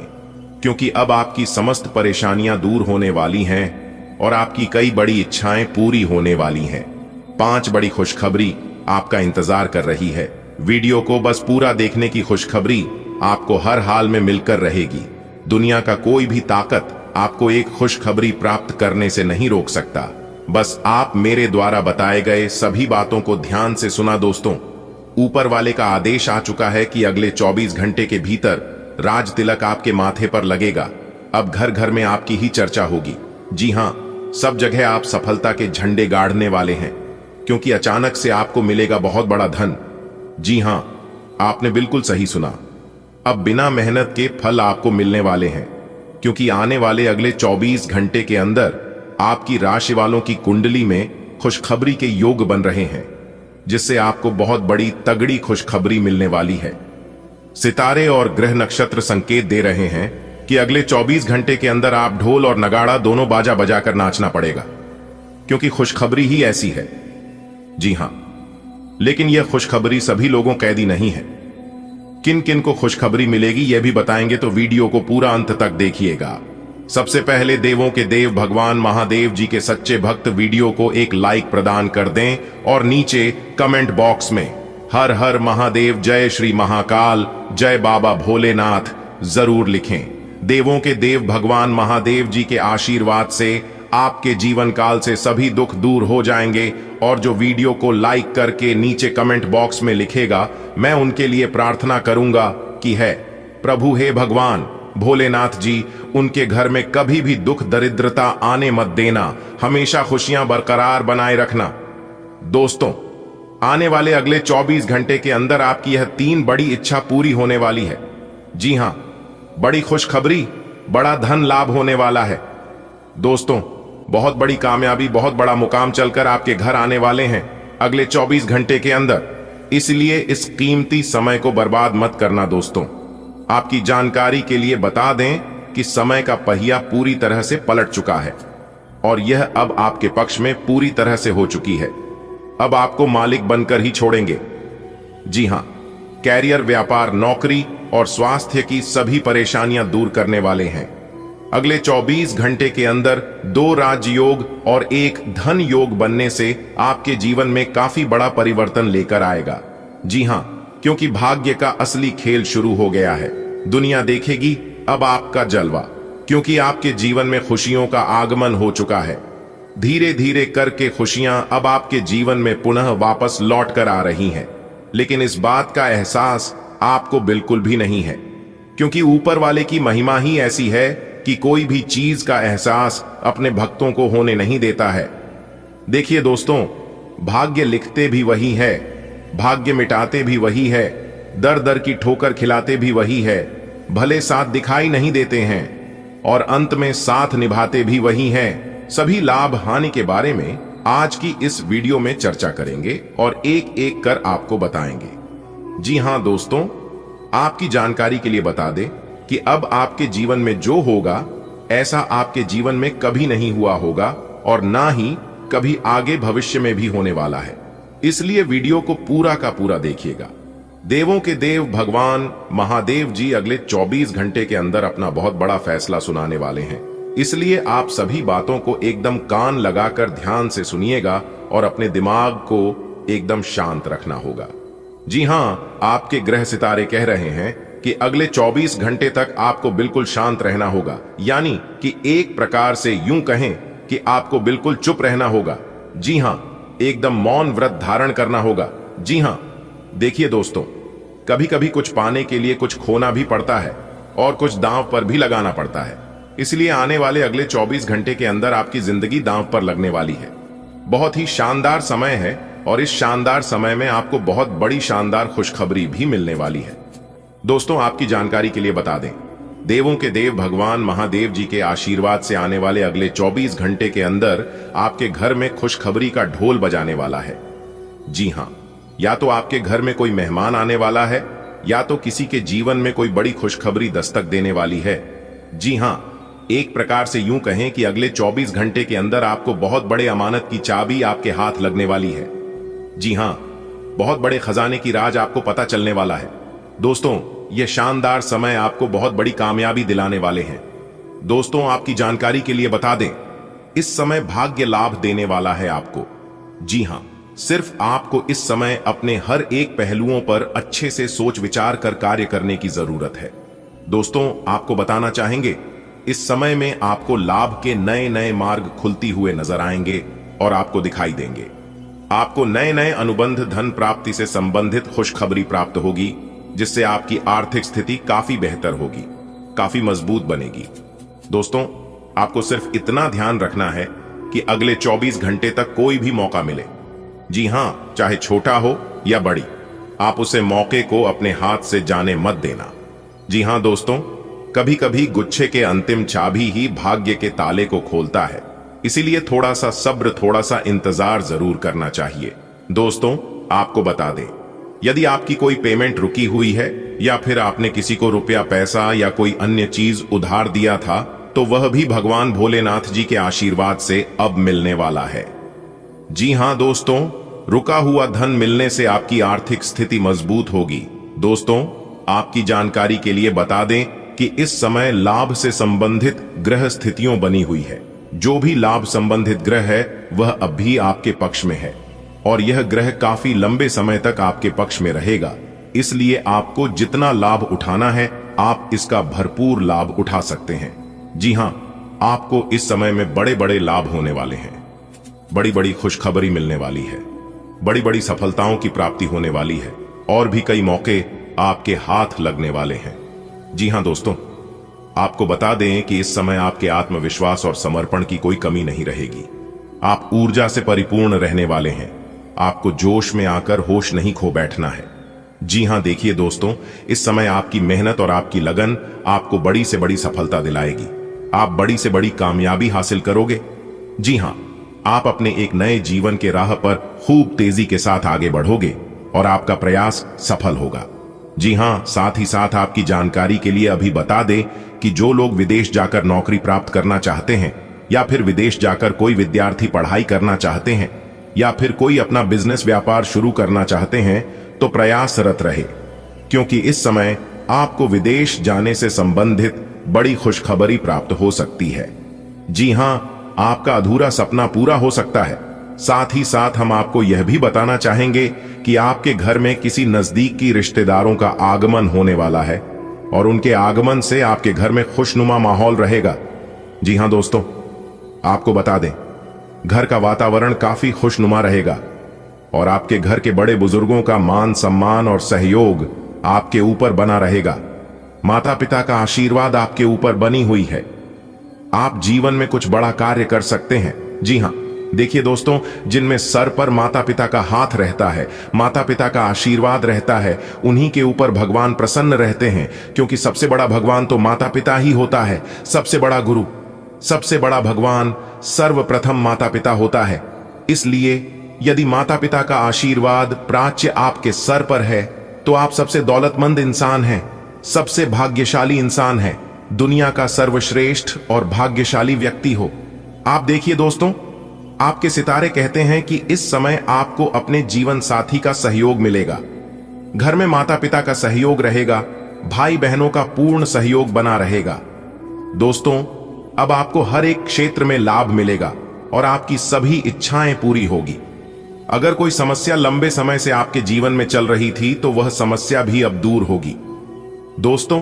क्योंकि अब आपकी समस्त परेशानियां दूर होने वाली हैं और आपकी कई बड़ी इच्छाएं पूरी होने वाली हैं। 5 बड़ी खुशखबरी आपका इंतजार कर रही है। वीडियो को बस पूरा देखने की खुशखबरी आपको हर हाल में मिलकर रहेगी। दुनिया का कोई भी ताकत आपको एक खुशखबरी प्राप्त करने से नहीं रोक सकता। बस आप मेरे द्वारा बताए गए सभी बातों को ध्यान से सुना। दोस्तों, ऊपर वाले का आदेश आ चुका है कि अगले 24 घंटे के भीतर राज तिलक आपके माथे पर लगेगा। अब घर घर में आपकी ही चर्चा होगी। जी हां, सब जगह आप सफलता के झंडे गाड़ने वाले हैं, क्योंकि अचानक से आपको मिलेगा बहुत बड़ा धन। जी हां, आपने बिल्कुल सही सुना। अब बिना मेहनत के फल आपको मिलने वाले हैं, क्योंकि आने वाले अगले 24 घंटे के अंदर आपकी राशि वालों की कुंडली में खुशखबरी के योग बन रहे हैं, जिससे आपको बहुत बड़ी तगड़ी खुशखबरी मिलने वाली है। सितारे और ग्रह नक्षत्र संकेत दे रहे हैं कि अगले 24 घंटे के अंदर आप ढोल और नगाड़ा दोनों बाजा बजाकर नाचना पड़ेगा, क्योंकि खुशखबरी ही ऐसी है। जी हां, लेकिन यह खुशखबरी सभी लोगों कैदी नहीं है। किन किन को खुशखबरी मिलेगी यह भी बताएंगे, तो वीडियो को पूरा अंत तक देखिएगा। सबसे पहले देवों के देव भगवान महादेव जी के सच्चे भक्त वीडियो को एक लाइक प्रदान कर दें और नीचे कमेंट बॉक्स में हर हर महादेव, जय श्री महाकाल, जय बाबा भोलेनाथ जरूर लिखें। देवों के देव भगवान महादेव जी के आशीर्वाद से आपके जीवन काल से सभी दुख दूर हो जाएंगे, और जो वीडियो को लाइक करके नीचे कमेंट बॉक्स में लिखेगा, मैं उनके लिए प्रार्थना करूंगा कि है प्रभु हे भगवान भोलेनाथ जी, उनके घर में कभी भी दुख दरिद्रता आने मत देना, हमेशा खुशियां बरकरार बनाए रखना। दोस्तों, आने वाले अगले 24 घंटे के अंदर आपकी यह 3 बड़ी इच्छा पूरी होने वाली है। जी हां, बड़ी खुशखबरी, बड़ा धन लाभ होने वाला है। दोस्तों, बहुत बड़ी कामयाबी, बहुत बड़ा मुकाम चलकर आपके घर आने वाले हैं अगले 24 घंटे के अंदर। इसलिए इस कीमती समय को बर्बाद मत करना। दोस्तों, आपकी जानकारी के लिए बता दें कि समय का पहिया पूरी तरह से पलट चुका है और यह अब आपके पक्ष में पूरी तरह से हो चुकी है। अब आपको मालिक बनकर ही छोड़ेंगे। जी हां, कैरियर, व्यापार, नौकरी और स्वास्थ्य की सभी परेशानियां दूर करने वाले हैं। अगले 24 घंटे के अंदर 2 राजयोग और 1 धन योग बनने से आपके जीवन में काफी बड़ा परिवर्तन लेकर आएगा। जी हां, क्योंकि भाग्य का असली खेल शुरू हो गया है। दुनिया देखेगी अब आपका जलवा, क्योंकि आपके जीवन में खुशियों का आगमन हो चुका है। धीरे धीरे करके खुशियां अब आपके जीवन में पुनः वापस लौट कर आ रही हैं। लेकिन इस बात का एहसास आपको बिल्कुल भी नहीं है, क्योंकि ऊपर वाले की महिमा ही ऐसी है कि कोई भी चीज का एहसास अपने भक्तों को होने नहीं देता है। देखिए दोस्तों, भाग्य लिखते भी वही है, भाग्य मिटाते भी वही है, दर दर की ठोकर खिलाते भी वही है, भले साथ दिखाई नहीं देते हैं और अंत में साथ निभाते भी वही हैं। सभी लाभ हानि के बारे में आज की इस वीडियो में चर्चा करेंगे और एक एक कर आपको बताएंगे। जी हां दोस्तों, आपकी जानकारी के लिए बता दें कि अब आपके जीवन में जो होगा ऐसा आपके जीवन में कभी नहीं हुआ होगा और ना ही कभी आगे भविष्य में भी होने वाला है। इसलिए वीडियो को पूरा का पूरा देखिएगा। देवों के देव भगवान महादेव जी अगले 24 घंटे के अंदर अपना बहुत बड़ा फैसला सुनाने वाले हैं। इसलिए आप सभी बातों को एकदम कान लगाकर ध्यान से सुनिएगा और अपने दिमाग को एकदम शांत रखना होगा। जी हां, आपके ग्रह सितारे कह रहे हैं कि अगले 24 घंटे तक आपको बिल्कुल शांत रहना होगा, यानी कि एक प्रकार से यूं कहें कि आपको बिल्कुल चुप रहना होगा। जी हां, एकदम मौन व्रत धारण करना होगा। जी हां, देखिए दोस्तों, कभी कभी कुछ पाने के लिए कुछ खोना भी पड़ता है और कुछ दांव पर भी लगाना पड़ता है। इसलिए आने वाले अगले 24 घंटे के अंदर आपकी जिंदगी दांव पर लगने वाली है। बहुत ही शानदार समय है और इस शानदार समय में आपको बहुत बड़ी शानदार खुशखबरी भी मिलने वाली है। दोस्तों, आपकी जानकारी के लिए बता दें, देवों के देव भगवान महादेव जी के आशीर्वाद से आने वाले अगले 24 घंटे के अंदर आपके घर में खुशखबरी का ढोल बजाने वाला है। जी हां, या तो आपके घर में कोई मेहमान आने वाला है या तो किसी के जीवन में कोई बड़ी खुशखबरी दस्तक देने वाली है। जी हां, एक प्रकार से यूं कहें कि अगले 24 घंटे के अंदर आपको बहुत बड़े अमानत की चाबी आपके हाथ लगने वाली है। जी हां, बहुत बड़े खजाने की राज आपको पता चलने वाला है। दोस्तों, यह शानदार समय आपको बहुत बड़ी कामयाबी दिलाने वाले हैं। दोस्तों, आपकी जानकारी के लिए बता दें, इस समय भाग्य लाभ देने वाला है आपको। जी हां, सिर्फ आपको इस समय अपने हर एक पहलुओं पर अच्छे से सोच विचार कर कार्य करने की जरूरत है। दोस्तों, आपको बताना चाहेंगे, इस समय में आपको लाभ के नए नए मार्ग खुलती हुए नजर आएंगे और आपको दिखाई देंगे। आपको नए नए अनुबंध, धन प्राप्ति से संबंधित खुशखबरी प्राप्त होगी, जिससे आपकी आर्थिक स्थिति काफी बेहतर होगी, काफी मजबूत बनेगी। दोस्तों, आपको सिर्फ इतना ध्यान रखना है कि अगले 24 घंटे तक कोई भी मौका मिले, जी हां, चाहे छोटा हो या बड़ी, आप उसे मौके को अपने हाथ से जाने मत देना। जी हां दोस्तों, कभी कभी गुच्छे के अंतिम चाबी ही भाग्य के ताले को खोलता है। इसीलिए थोड़ा सा सब्र, थोड़ा सा इंतजार जरूर करना चाहिए। दोस्तों, आपको बता दें, यदि आपकी कोई पेमेंट रुकी हुई है या फिर आपने किसी को रुपया, पैसा या कोई अन्य चीज उधार दिया था, तो वह भी भगवान भोलेनाथ जी के आशीर्वाद से अब मिलने वाला है। जी हां दोस्तों, रुका हुआ धन मिलने से आपकी आर्थिक स्थिति मजबूत होगी। दोस्तों, आपकी जानकारी के लिए बता दें कि इस समय लाभ से संबंधित ग्रह स्थितियों बनी हुई है। जो भी लाभ संबंधित ग्रह है वह अब भी आपके पक्ष में है और यह ग्रह काफी लंबे समय तक आपके पक्ष में रहेगा। इसलिए आपको जितना लाभ उठाना है आप इसका भरपूर लाभ उठा सकते हैं। जी हां, आपको इस समय में बड़े बड़े लाभ होने वाले हैं, बड़ी बड़ी खुशखबरी मिलने वाली है, बड़ी बड़ी सफलताओं की प्राप्ति होने वाली है और भी कई मौके आपके हाथ लगने वाले हैं। जी हां दोस्तों, आपको बता दें कि इस समय आपके आत्मविश्वास और समर्पण की कोई कमी नहीं रहेगी। आप ऊर्जा से परिपूर्ण रहने वाले हैं। आपको जोश में आकर होश नहीं खो बैठना है। जी हां, देखिए दोस्तों, इस समय आपकी मेहनत और आपकी लगन आपको बड़ी से बड़ी सफलता दिलाएगी। आप बड़ी से बड़ी कामयाबी हासिल करोगे। जी हां, आप अपने एक नए जीवन के राह पर खूब तेजी के साथ आगे बढ़ोगे और आपका प्रयास सफल होगा। जी हां, साथ ही साथ आपकी जानकारी के लिए अभी बता दें कि जो लोग विदेश जाकर नौकरी प्राप्त करना चाहते हैं, या फिर विदेश जाकर कोई विद्यार्थी पढ़ाई करना चाहते हैं, या फिर कोई अपना बिजनेस व्यापार शुरू करना चाहते हैं, तो प्रयासरत रहे, क्योंकि इस समय आपको विदेश जाने से संबंधित बड़ी खुशखबरी प्राप्त हो सकती है। जी हां, आपका अधूरा सपना पूरा हो सकता है। साथ ही साथ हम आपको यह भी बताना चाहेंगे कि आपके घर में किसी नजदीकी रिश्तेदारों का आगमन होने वाला है और उनके आगमन से आपके घर में खुशनुमा माहौल रहेगा। जी हां दोस्तों, आपको बता दें, घर का वातावरण काफी खुशनुमा रहेगा और आपके घर के बड़े बुजुर्गों का मान सम्मान और सहयोग आपके ऊपर बना रहेगा। माता पिता का आशीर्वाद आपके ऊपर बनी हुई है। आप जीवन में कुछ बड़ा कार्य कर सकते हैं। जी हां, देखिए दोस्तों, जिनमें सर पर माता पिता का हाथ रहता है, माता पिता का आशीर्वाद रहता है, उन्हीं के ऊपर भगवान प्रसन्न रहते हैं, क्योंकि सबसे बड़ा भगवान तो माता पिता ही होता है। सबसे बड़ा गुरु, सबसे बड़ा भगवान सर्वप्रथम माता पिता होता है। इसलिए यदि माता पिता का आशीर्वाद प्राच्य आपके सर पर है, तो आप सबसे दौलतमंद इंसान हैं, सबसे भाग्यशाली इंसान हैं, दुनिया का सर्वश्रेष्ठ और भाग्यशाली व्यक्ति हो। आप देखिए दोस्तों, आपके सितारे कहते हैं कि इस समय आपको अपने जीवन साथी का सहयोग मिलेगा। घर में माता पिता का सहयोग रहेगा, भाई बहनों का पूर्ण सहयोग बना रहेगा। दोस्तों, अब आपको हर एक क्षेत्र में लाभ मिलेगा और आपकी सभी इच्छाएं पूरी होगी। अगर कोई समस्या लंबे समय से आपके जीवन में चल रही थी, तो वह समस्या भी अब दूर होगी। दोस्तों,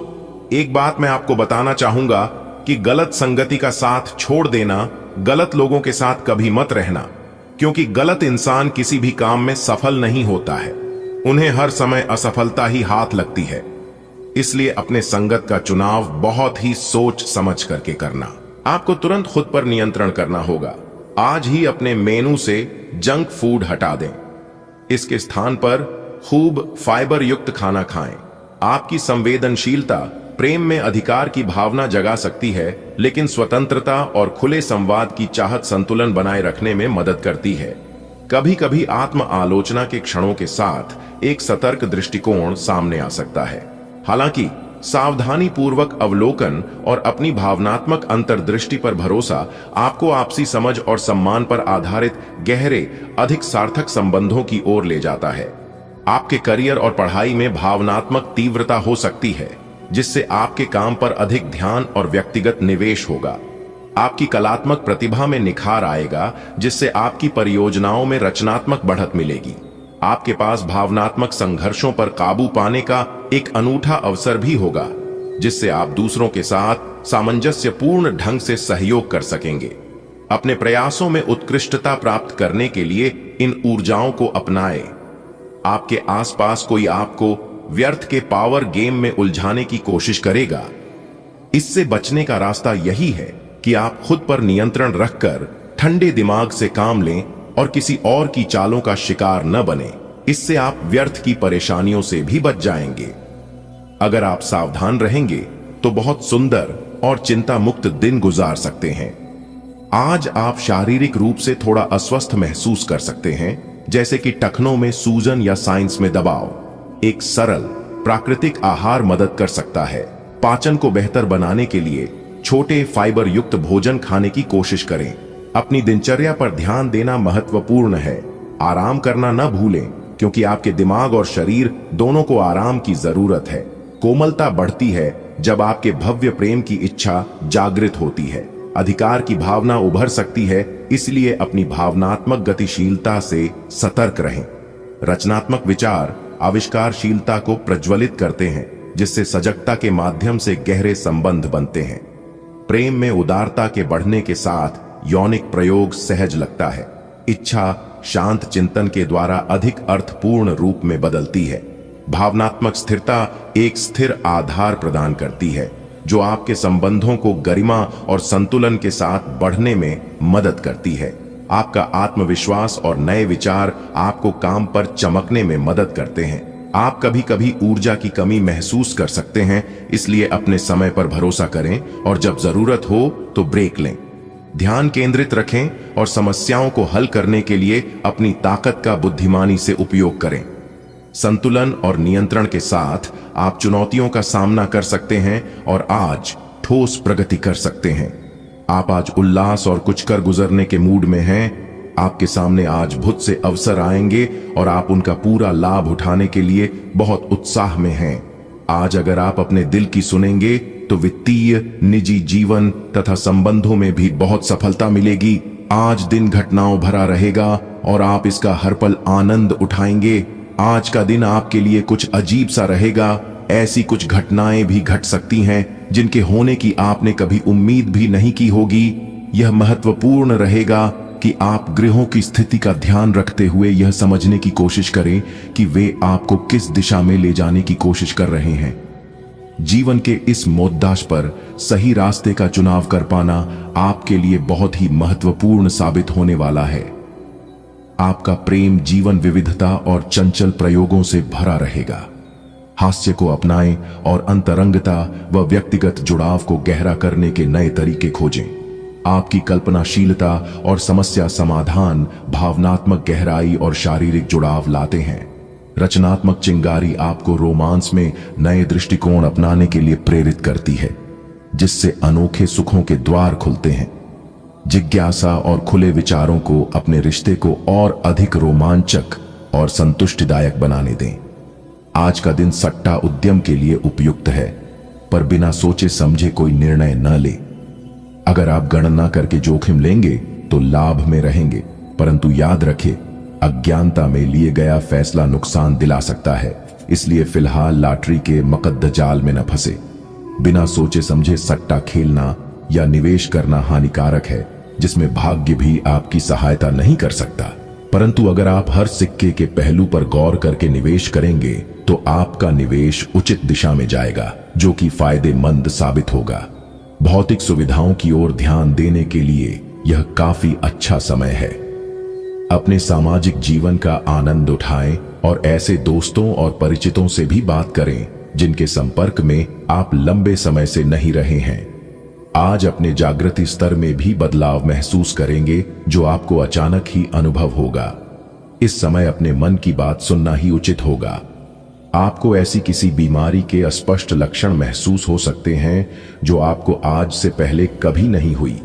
एक बात मैं आपको बताना चाहूंगा कि गलत संगति का साथ छोड़ देना, गलत लोगों के साथ कभी मत रहना, क्योंकि गलत इंसान किसी भी काम में सफल नहीं होता है। उन्हें हर समय असफलता ही हाथ लगती है। इसलिए अपने संगत का चुनाव बहुत ही सोच समझ करके करना। आपको तुरंत खुद पर नियंत्रण करना होगा। आज ही अपने मेनू से जंक फूड हटा दें। इसके स्थान पर खूब फाइबर युक्त खाना खाएं। आपकी संवेदनशीलता प्रेम में अधिकार की भावना जगा सकती है, लेकिन स्वतंत्रता और खुले संवाद की चाहत संतुलन बनाए रखने में मदद करती है। कभी कभी आत्म आलोचना के क्षणों के साथ एक सतर्क दृष्टिकोण सामने आ सकता है। हालांकि सावधानी पूर्वक अवलोकन और अपनी भावनात्मक अंतर्दृष्टि पर भरोसा आपको आपसी समझ और सम्मान पर आधारित गहरे, अधिक सार्थक संबंधों की ओर ले जाता है। आपके करियर और पढ़ाई में भावनात्मक तीव्रता हो सकती है, जिससे आपके काम पर अधिक ध्यान और व्यक्तिगत निवेश होगा। आपकी कलात्मक प्रतिभा में निखार आएगा, जिससे आपकी परियोजनाओं में रचनात्मक बढ़त मिलेगी। आपके पास भावनात्मक संघर्षों पर काबू पाने का एक अनूठा अवसर भी होगा, जिससे आप दूसरों के साथ सामंजस्यपूर्ण ढंग से सहयोग कर सकेंगे। अपने प्रयासों में उत्कृष्टता प्राप्त करने के लिए इन ऊर्जाओं को अपनाएं। आपके आसपास कोई आपको व्यर्थ के पावर गेम में उलझाने की कोशिश करेगा। इससे बचने का रास्ता यही है कि आप खुद पर नियंत्रण रखकर ठंडे दिमाग से काम लें और किसी और की चालों का शिकार न बने। इससे आप व्यर्थ की परेशानियों से भी बच जाएंगे। अगर आप सावधान रहेंगे तो बहुत सुंदर और चिंता मुक्त दिन गुजार सकते हैं। आज आप शारीरिक रूप से थोड़ा अस्वस्थ महसूस कर सकते हैं, जैसे कि टखनों में सूजन या साइंस में दबाव। एक सरल प्राकृतिक आहार मदद कर सकता है। पाचन को बेहतर बनाने के लिए छोटे फाइबर युक्त भोजन खाने की कोशिश करें। अपनी दिनचर्या पर ध्यान देना महत्वपूर्ण है। आराम करना न भूलें, क्योंकि आपके दिमाग और शरीर दोनों को आराम की जरूरत है। कोमलता बढ़ती है जब आपके भव्य प्रेम की इच्छा जागृत होती है। अधिकार की भावना उभर सकती है, इसलिए अपनी भावनात्मक गतिशीलता से सतर्क रहें। रचनात्मक विचार आविष्कारशीलता को प्रज्वलित करते हैं, जिससे सजगता के माध्यम से गहरे संबंध बनते हैं। प्रेम में उदारता के बढ़ने के साथ यौनिक प्रयोग सहज लगता है। इच्छा शांत चिंतन के द्वारा अधिक अर्थपूर्ण रूप में बदलती है। भावनात्मक स्थिरता एक स्थिर आधार प्रदान करती है जो आपके संबंधों को गरिमा और संतुलन के साथ बढ़ने में मदद करती है। आपका आत्मविश्वास और नए विचार आपको काम पर चमकने में मदद करते हैं। आप कभी कभी ऊर्जा की कमी महसूस कर सकते हैं, इसलिए अपने समय पर भरोसा करें और जब जरूरत हो तो ब्रेक लें। ध्यान केंद्रित रखें और समस्याओं को हल करने के लिए अपनी ताकत का बुद्धिमानी से उपयोग करें। संतुलन और नियंत्रण के साथ आप चुनौतियों का सामना कर सकते हैं और आज ठोस प्रगति कर सकते हैं। आप आज उल्लास और कुछ कर गुजरने के मूड में हैं। आपके सामने आज बहुत से अवसर आएंगे और आप उनका पूरा लाभ उठाने के लिए बहुत उत्साह में हैं। आज अगर आप अपने दिल की सुनेंगे तो वित्तीय, निजी जीवन तथा संबंधों में भी बहुत सफलता मिलेगी। आज दिन घटनाओं भरा रहेगा और आप इसका हर पल आनंद उठाएंगे। आज का दिन आपके लिए कुछ अजीब सा रहेगा। ऐसी कुछ घटनाएं भी घट सकती हैं जिनके होने की आपने कभी उम्मीद भी नहीं की होगी। यह महत्वपूर्ण रहेगा कि आप ग्रहों की स्थिति का ध्यान रखते हुए यह समझने की कोशिश करें कि वे आपको किस दिशा में ले जाने की कोशिश कर रहे हैं। जीवन के इस मोद्दाश पर सही रास्ते का चुनाव कर पाना आपके लिए बहुत ही महत्वपूर्ण साबित होने वाला है। आपका प्रेम जीवन विविधता और चंचल प्रयोगों से भरा रहेगा। हास्य को अपनाएं और अंतरंगता व व्यक्तिगत जुड़ाव को गहरा करने के नए तरीके खोजें। आपकी कल्पनाशीलता और समस्या समाधान भावनात्मक गहराई और शारीरिक जुड़ाव लाते हैं। रचनात्मक चिंगारी आपको रोमांस में नए दृष्टिकोण अपनाने के लिए प्रेरित करती है, जिससे अनोखे सुखों के द्वार खुलते हैं। जिज्ञासा और खुले विचारों को अपने रिश्ते को और अधिक रोमांचक और संतुष्टिदायक बनाने दें। आज का दिन सट्टा उद्यम के लिए उपयुक्त है, पर बिना सोचे समझे कोई निर्णय न ले। अगर आप गणना करके जोखिम लेंगे तो लाभ में रहेंगे, परंतु याद रखें, अज्ञानता में लिए गया फैसला नुकसान दिला सकता है। इसलिए फिलहाल लॉटरी के मकद्द जाल में न फंसे। बिना सोचे समझे सट्टा खेलना या निवेश करना हानिकारक है, जिसमें भाग्य भी आपकी सहायता नहीं कर सकता। परंतु अगर आप हर सिक्के के पहलू पर गौर करके निवेश करेंगे तो आपका निवेश उचित दिशा में जाएगा, जो कि फायदेमंद साबित होगा। भौतिक सुविधाओं की ओर ध्यान देने के लिए यह काफी अच्छा समय है। अपने सामाजिक जीवन का आनंद उठाएं और ऐसे दोस्तों और परिचितों से भी बात करें जिनके संपर्क में आप लंबे समय से नहीं रहे हैं। आज अपने जागृति स्तर में भी बदलाव महसूस करेंगे, जो आपको अचानक ही अनुभव होगा। इस समय अपने मन की बात सुनना ही उचित होगा। आपको ऐसी किसी बीमारी के अस्पष्ट लक्षण महसूस हो सकते हैं जो आपको आज से पहले कभी नहीं हुई।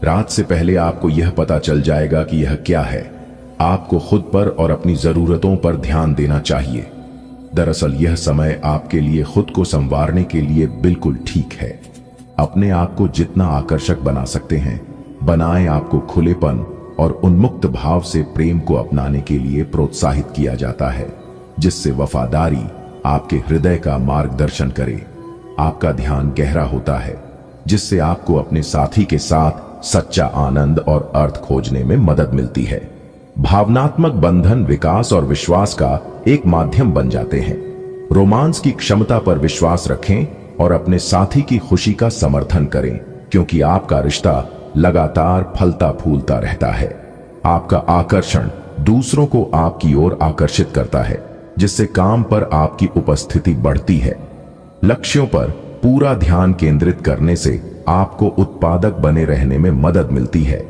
रात से पहले आपको यह पता चल जाएगा कि यह क्या है। आपको खुद पर और अपनी जरूरतों पर ध्यान देना चाहिए। दरअसल यह समय आपके लिए खुद को संवारने के लिए बिल्कुल ठीक है। अपने आप को जितना आकर्षक बना सकते हैं बनाएं। आपको खुलेपन और उन्मुक्त भाव से प्रेम को अपनाने के लिए प्रोत्साहित किया जाता है, जिससे वफादारी आपके हृदय का मार्गदर्शन करे। आपका ध्यान गहरा होता है, जिससे आपको अपने साथी के साथ सच्चा आनंद और अर्थ खोजने में मदद मिलती है। भावनात्मक बंधन विकास और विश्वास का एक माध्यम बन जाते हैं। रोमांस की क्षमता पर विश्वास रखें और अपने साथी की खुशी का समर्थन करें, क्योंकि आपका रिश्ता लगातार फलता फूलता रहता है। आपका आकर्षण दूसरों को आपकी ओर आकर्षित करता है, जिससे काम पर आपकी उपस्थिति बढ़ती है। लक्ष्यों पर पूरा ध्यान केंद्रित करने से आपको उत्पादक बने रहने में मदद मिलती है।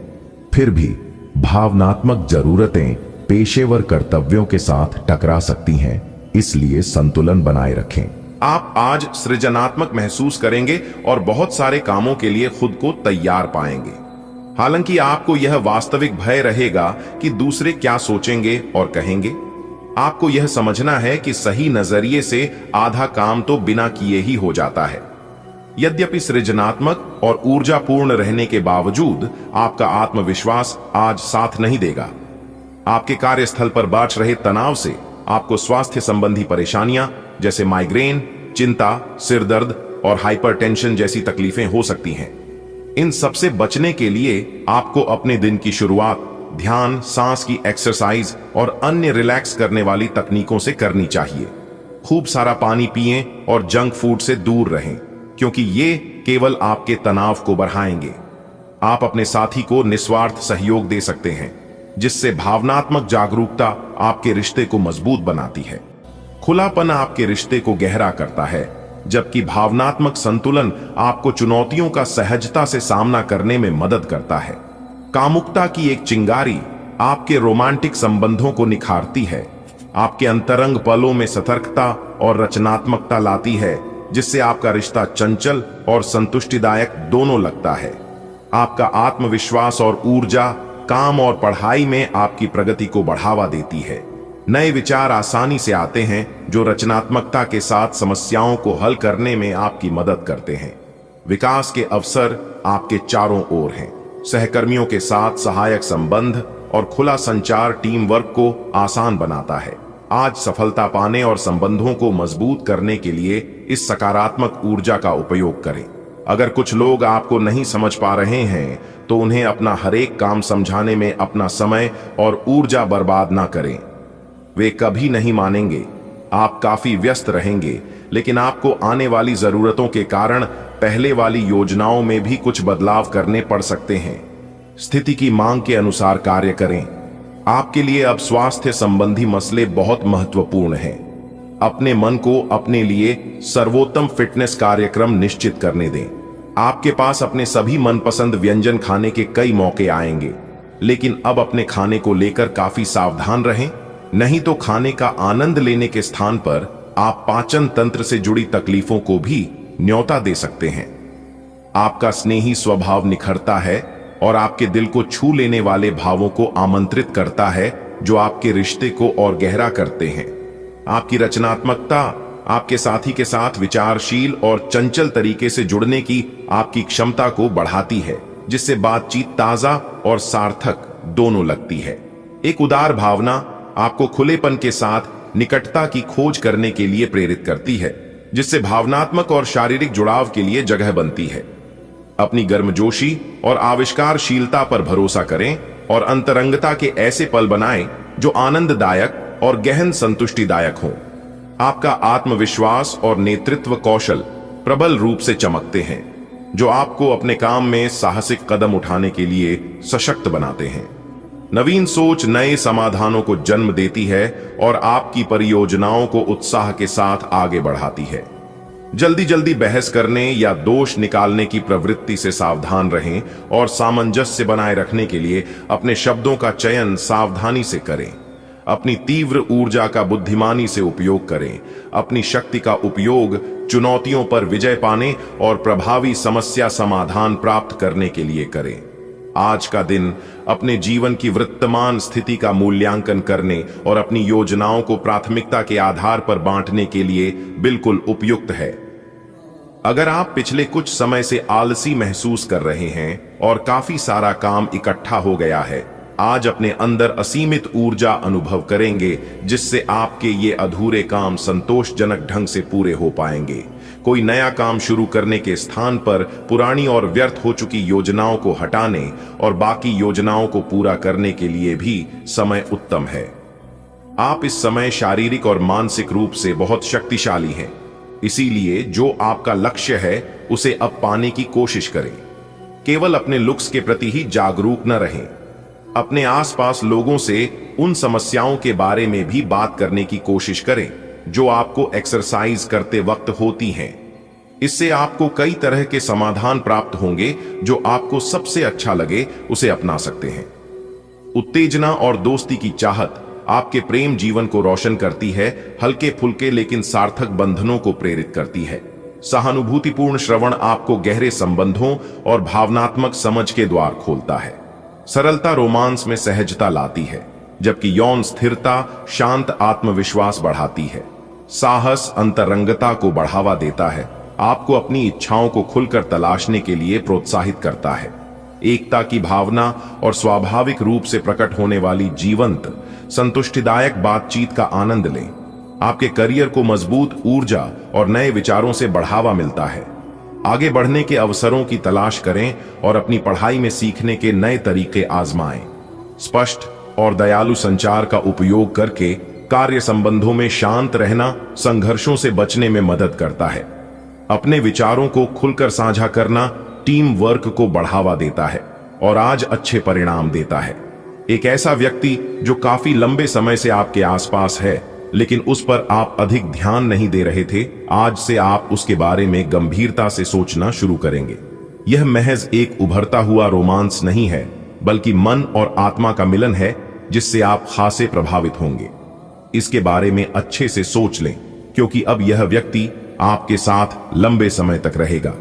फिर भी भावनात्मक जरूरतें पेशेवर कर्तव्यों के साथ टकरा सकती हैं, इसलिए संतुलन बनाए रखें। आप आज सृजनात्मक महसूस करेंगे और बहुत सारे कामों के लिए खुद को तैयार पाएंगे। हालांकि आपको यह वास्तविक भय रहेगा कि दूसरे क्या सोचेंगे और कहेंगे। आपको यह समझना है कि सही नजरिए से आधा काम तो बिना किए ही हो जाता है। यद्यपि सृजनात्मक और ऊर्जापूर्ण रहने के बावजूद आपका आत्मविश्वास आज साथ नहीं देगा। आपके कार्यस्थल पर बढ़ रहे तनाव से आपको स्वास्थ्य संबंधी परेशानियां जैसे माइग्रेन, चिंता, सिरदर्द और हाइपरटेंशन जैसी तकलीफें हो सकती हैं। इन सबसे बचने के लिए आपको अपने दिन की शुरुआत ध्यान, सांस की एक्सरसाइज और अन्य रिलैक्स करने वाली तकनीकों से करनी चाहिए। खूब सारा पानी पिएं और जंक फूड से दूर रहें, क्योंकि ये केवल आपके तनाव को बढ़ाएंगे। आप अपने साथी को निस्वार्थ सहयोग दे सकते हैं, जिससे भावनात्मक जागरूकता आपके रिश्ते को मजबूत बनाती है। खुलापन आपके रिश्ते को गहरा करता है, जबकि भावनात्मक संतुलन आपको चुनौतियों का सहजता से सामना करने में मदद करता है। कामुकता की एक चिंगारी आपके रोमांटिक संबंधों को निखारती है, आपके अंतरंग पलों में सतर्कता और रचनात्मकता लाती है, जिससे आपका रिश्ता चंचल और संतुष्टिदायक दोनों लगता है। आपका आत्मविश्वास और ऊर्जा काम और पढ़ाई में आपकी प्रगति को बढ़ावा देती है। नए विचार आसानी से आते हैं, जो रचनात्मकता के साथ समस्याओं को हल करने में आपकी मदद करते हैं। विकास के अवसर आपके चारों ओर हैं। सहकर्मियों के साथ सहायक संबंध और खुला संचार टीम वर्क को आसान बनाता है। आज सफलता पाने और संबंधों को मजबूत करने के लिए इस सकारात्मक ऊर्जा का उपयोग करें। अगर कुछ लोग आपको नहीं समझ पा रहे हैं, तो उन्हें अपना हर एक काम समझाने में अपना समय और ऊर्जा बर्बाद ना करें। वे कभी नहीं मानेंगे। आप काफी व्यस्त रहेंगे, लेकिन आपको आने वाली जरूरतों के कारण पहले वाली योजनाओं में भी कुछ बदलाव करने पड़ सकते हैं। स्थिति की मांग के अनुसार कार्य करें। आपके लिए अब स्वास्थ्य संबंधी मसले बहुत महत्वपूर्ण हैं। अपने मन को अपने लिए सर्वोत्तम फिटनेस कार्यक्रम निश्चित करने दें। आपके पास अपने सभी मनपसंद व्यंजन खाने के कई मौके आएंगे, लेकिन अब अपने खाने को लेकर काफी सावधान रहें, नहीं तो खाने का आनंद लेने के स्थान पर आप पाचन तंत्र से जुड़ी तकलीफों को भी न्योता दे सकते हैं। आपका स्नेही स्वभाव निखरता है और आपके दिल को छू लेने वाले भावों को आमंत्रित करता है, जो आपके रिश्ते को और गहरा करते हैं। आपकी रचनात्मकता आपके साथी के साथ विचारशील और चंचल तरीके से जुड़ने की आपकी क्षमता को बढ़ाती है, जिससे बातचीत ताजा और सार्थक दोनों लगती है। एक उदार भावना आपको खुलेपन के साथ निकटता की खोज करने के लिए प्रेरित करती है, जिससे भावनात्मक और शारीरिक जुड़ाव के लिए जगह बनती है। अपनी गर्मजोशी और आविष्कारशीलता पर भरोसा करें और अंतरंगता के ऐसे पल बनाएं जो आनंददायक और गहन संतुष्टिदायक हों। आपका आत्मविश्वास और नेतृत्व कौशल प्रबल रूप से चमकते हैं, जो आपको अपने काम में साहसिक कदम उठाने के लिए सशक्त बनाते हैं। नवीन सोच नए समाधानों को जन्म देती है और आपकी परियोजनाओं को उत्साह के साथ आगे बढ़ाती है। जल्दी जल्दी बहस करने या दोष निकालने की प्रवृत्ति से सावधान रहें और सामंजस्य बनाए रखने के लिए अपने शब्दों का चयन सावधानी से करें। अपनी तीव्र ऊर्जा का बुद्धिमानी से उपयोग करें। अपनी शक्ति का उपयोग चुनौतियों पर विजय पाने और प्रभावी समस्या समाधान प्राप्त करने के लिए करें। आज का दिन अपने जीवन की वर्तमान स्थिति का मूल्यांकन करने और अपनी योजनाओं को प्राथमिकता के आधार पर बांटने के लिए बिल्कुल उपयुक्त है। अगर आप पिछले कुछ समय से आलसी महसूस कर रहे हैं और काफी सारा काम इकट्ठा हो गया है, आज अपने अंदर असीमित ऊर्जा अनुभव करेंगे, जिससे आपके ये अधूरे काम संतोषजनक ढंग से पूरे हो पाएंगे। कोई नया काम शुरू करने के स्थान पर पुरानी और व्यर्थ हो चुकी योजनाओं को हटाने और बाकी योजनाओं को पूरा करने के लिए भी समय उत्तम है। आप इस समय शारीरिक और मानसिक रूप से बहुत शक्तिशाली हैं, इसीलिए जो आपका लक्ष्य है उसे अब पाने की कोशिश करें। केवल अपने लुक्स के प्रति ही जागरूक न रहें। अपने आसपास लोगों से उन समस्याओं के बारे में भी बात करने की कोशिश करें जो आपको एक्सरसाइज करते वक्त होती हैं। इससे आपको कई तरह के समाधान प्राप्त होंगे, जो आपको सबसे अच्छा लगे उसे अपना सकते हैं। उत्तेजना और दोस्ती की चाहत आपके प्रेम जीवन को रोशन करती है, हल्के फुल्के लेकिन सार्थक बंधनों को प्रेरित करती है। सहानुभूतिपूर्ण श्रवण आपको गहरे संबंधों और भावनात्मक समझ के द्वार खोलता है। सरलता रोमांस में सहजता लाती है, जबकि यौन स्थिरता शांत आत्मविश्वास बढ़ाती है। साहस अंतरंगता को बढ़ावा देता है, आपको अपनी इच्छाओं को खुलकर तलाशने के लिए प्रोत्साहित करता है। एकता की भावना और स्वाभाविक रूप से प्रकट होने वाली जीवंत संतुष्टिदायक बातचीत का आनंद लें। आपके करियर को मजबूत ऊर्जा और नए विचारों से बढ़ावा मिलता है। आगे बढ़ने के अवसरों की तलाश करें और अपनी पढ़ाई में सीखने के नए तरीके आजमाएं। स्पष्ट और दयालु संचार का उपयोग करके कार्य संबंधों में शांत रहना संघर्षों से बचने में मदद करता है। अपने विचारों को खुलकर साझा करना टीम वर्क को बढ़ावा देता है और आज अच्छे परिणाम देता है। एक ऐसा व्यक्ति जो काफी लंबे समय से आपके आसपास है लेकिन उस पर आप अधिक ध्यान नहीं दे रहे थे, आज से आप उसके बारे में गंभीरता से सोचना शुरू करेंगे। यह महज एक उभरता हुआ रोमांस नहीं है, बल्कि मन और आत्मा का मिलन है जिससे आप खासे प्रभावित होंगे। इसके बारे में अच्छे से सोच लें, क्योंकि अब यह व्यक्ति आपके साथ लंबे समय तक रहेगा।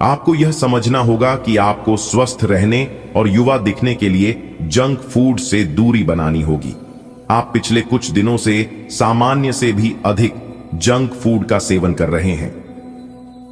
आपको यह समझना होगा कि आपको स्वस्थ रहने और युवा दिखने के लिए जंक फूड से दूरी बनानी होगी। आप पिछले कुछ दिनों से सामान्य से भी अधिक जंक फूड का सेवन कर रहे हैं।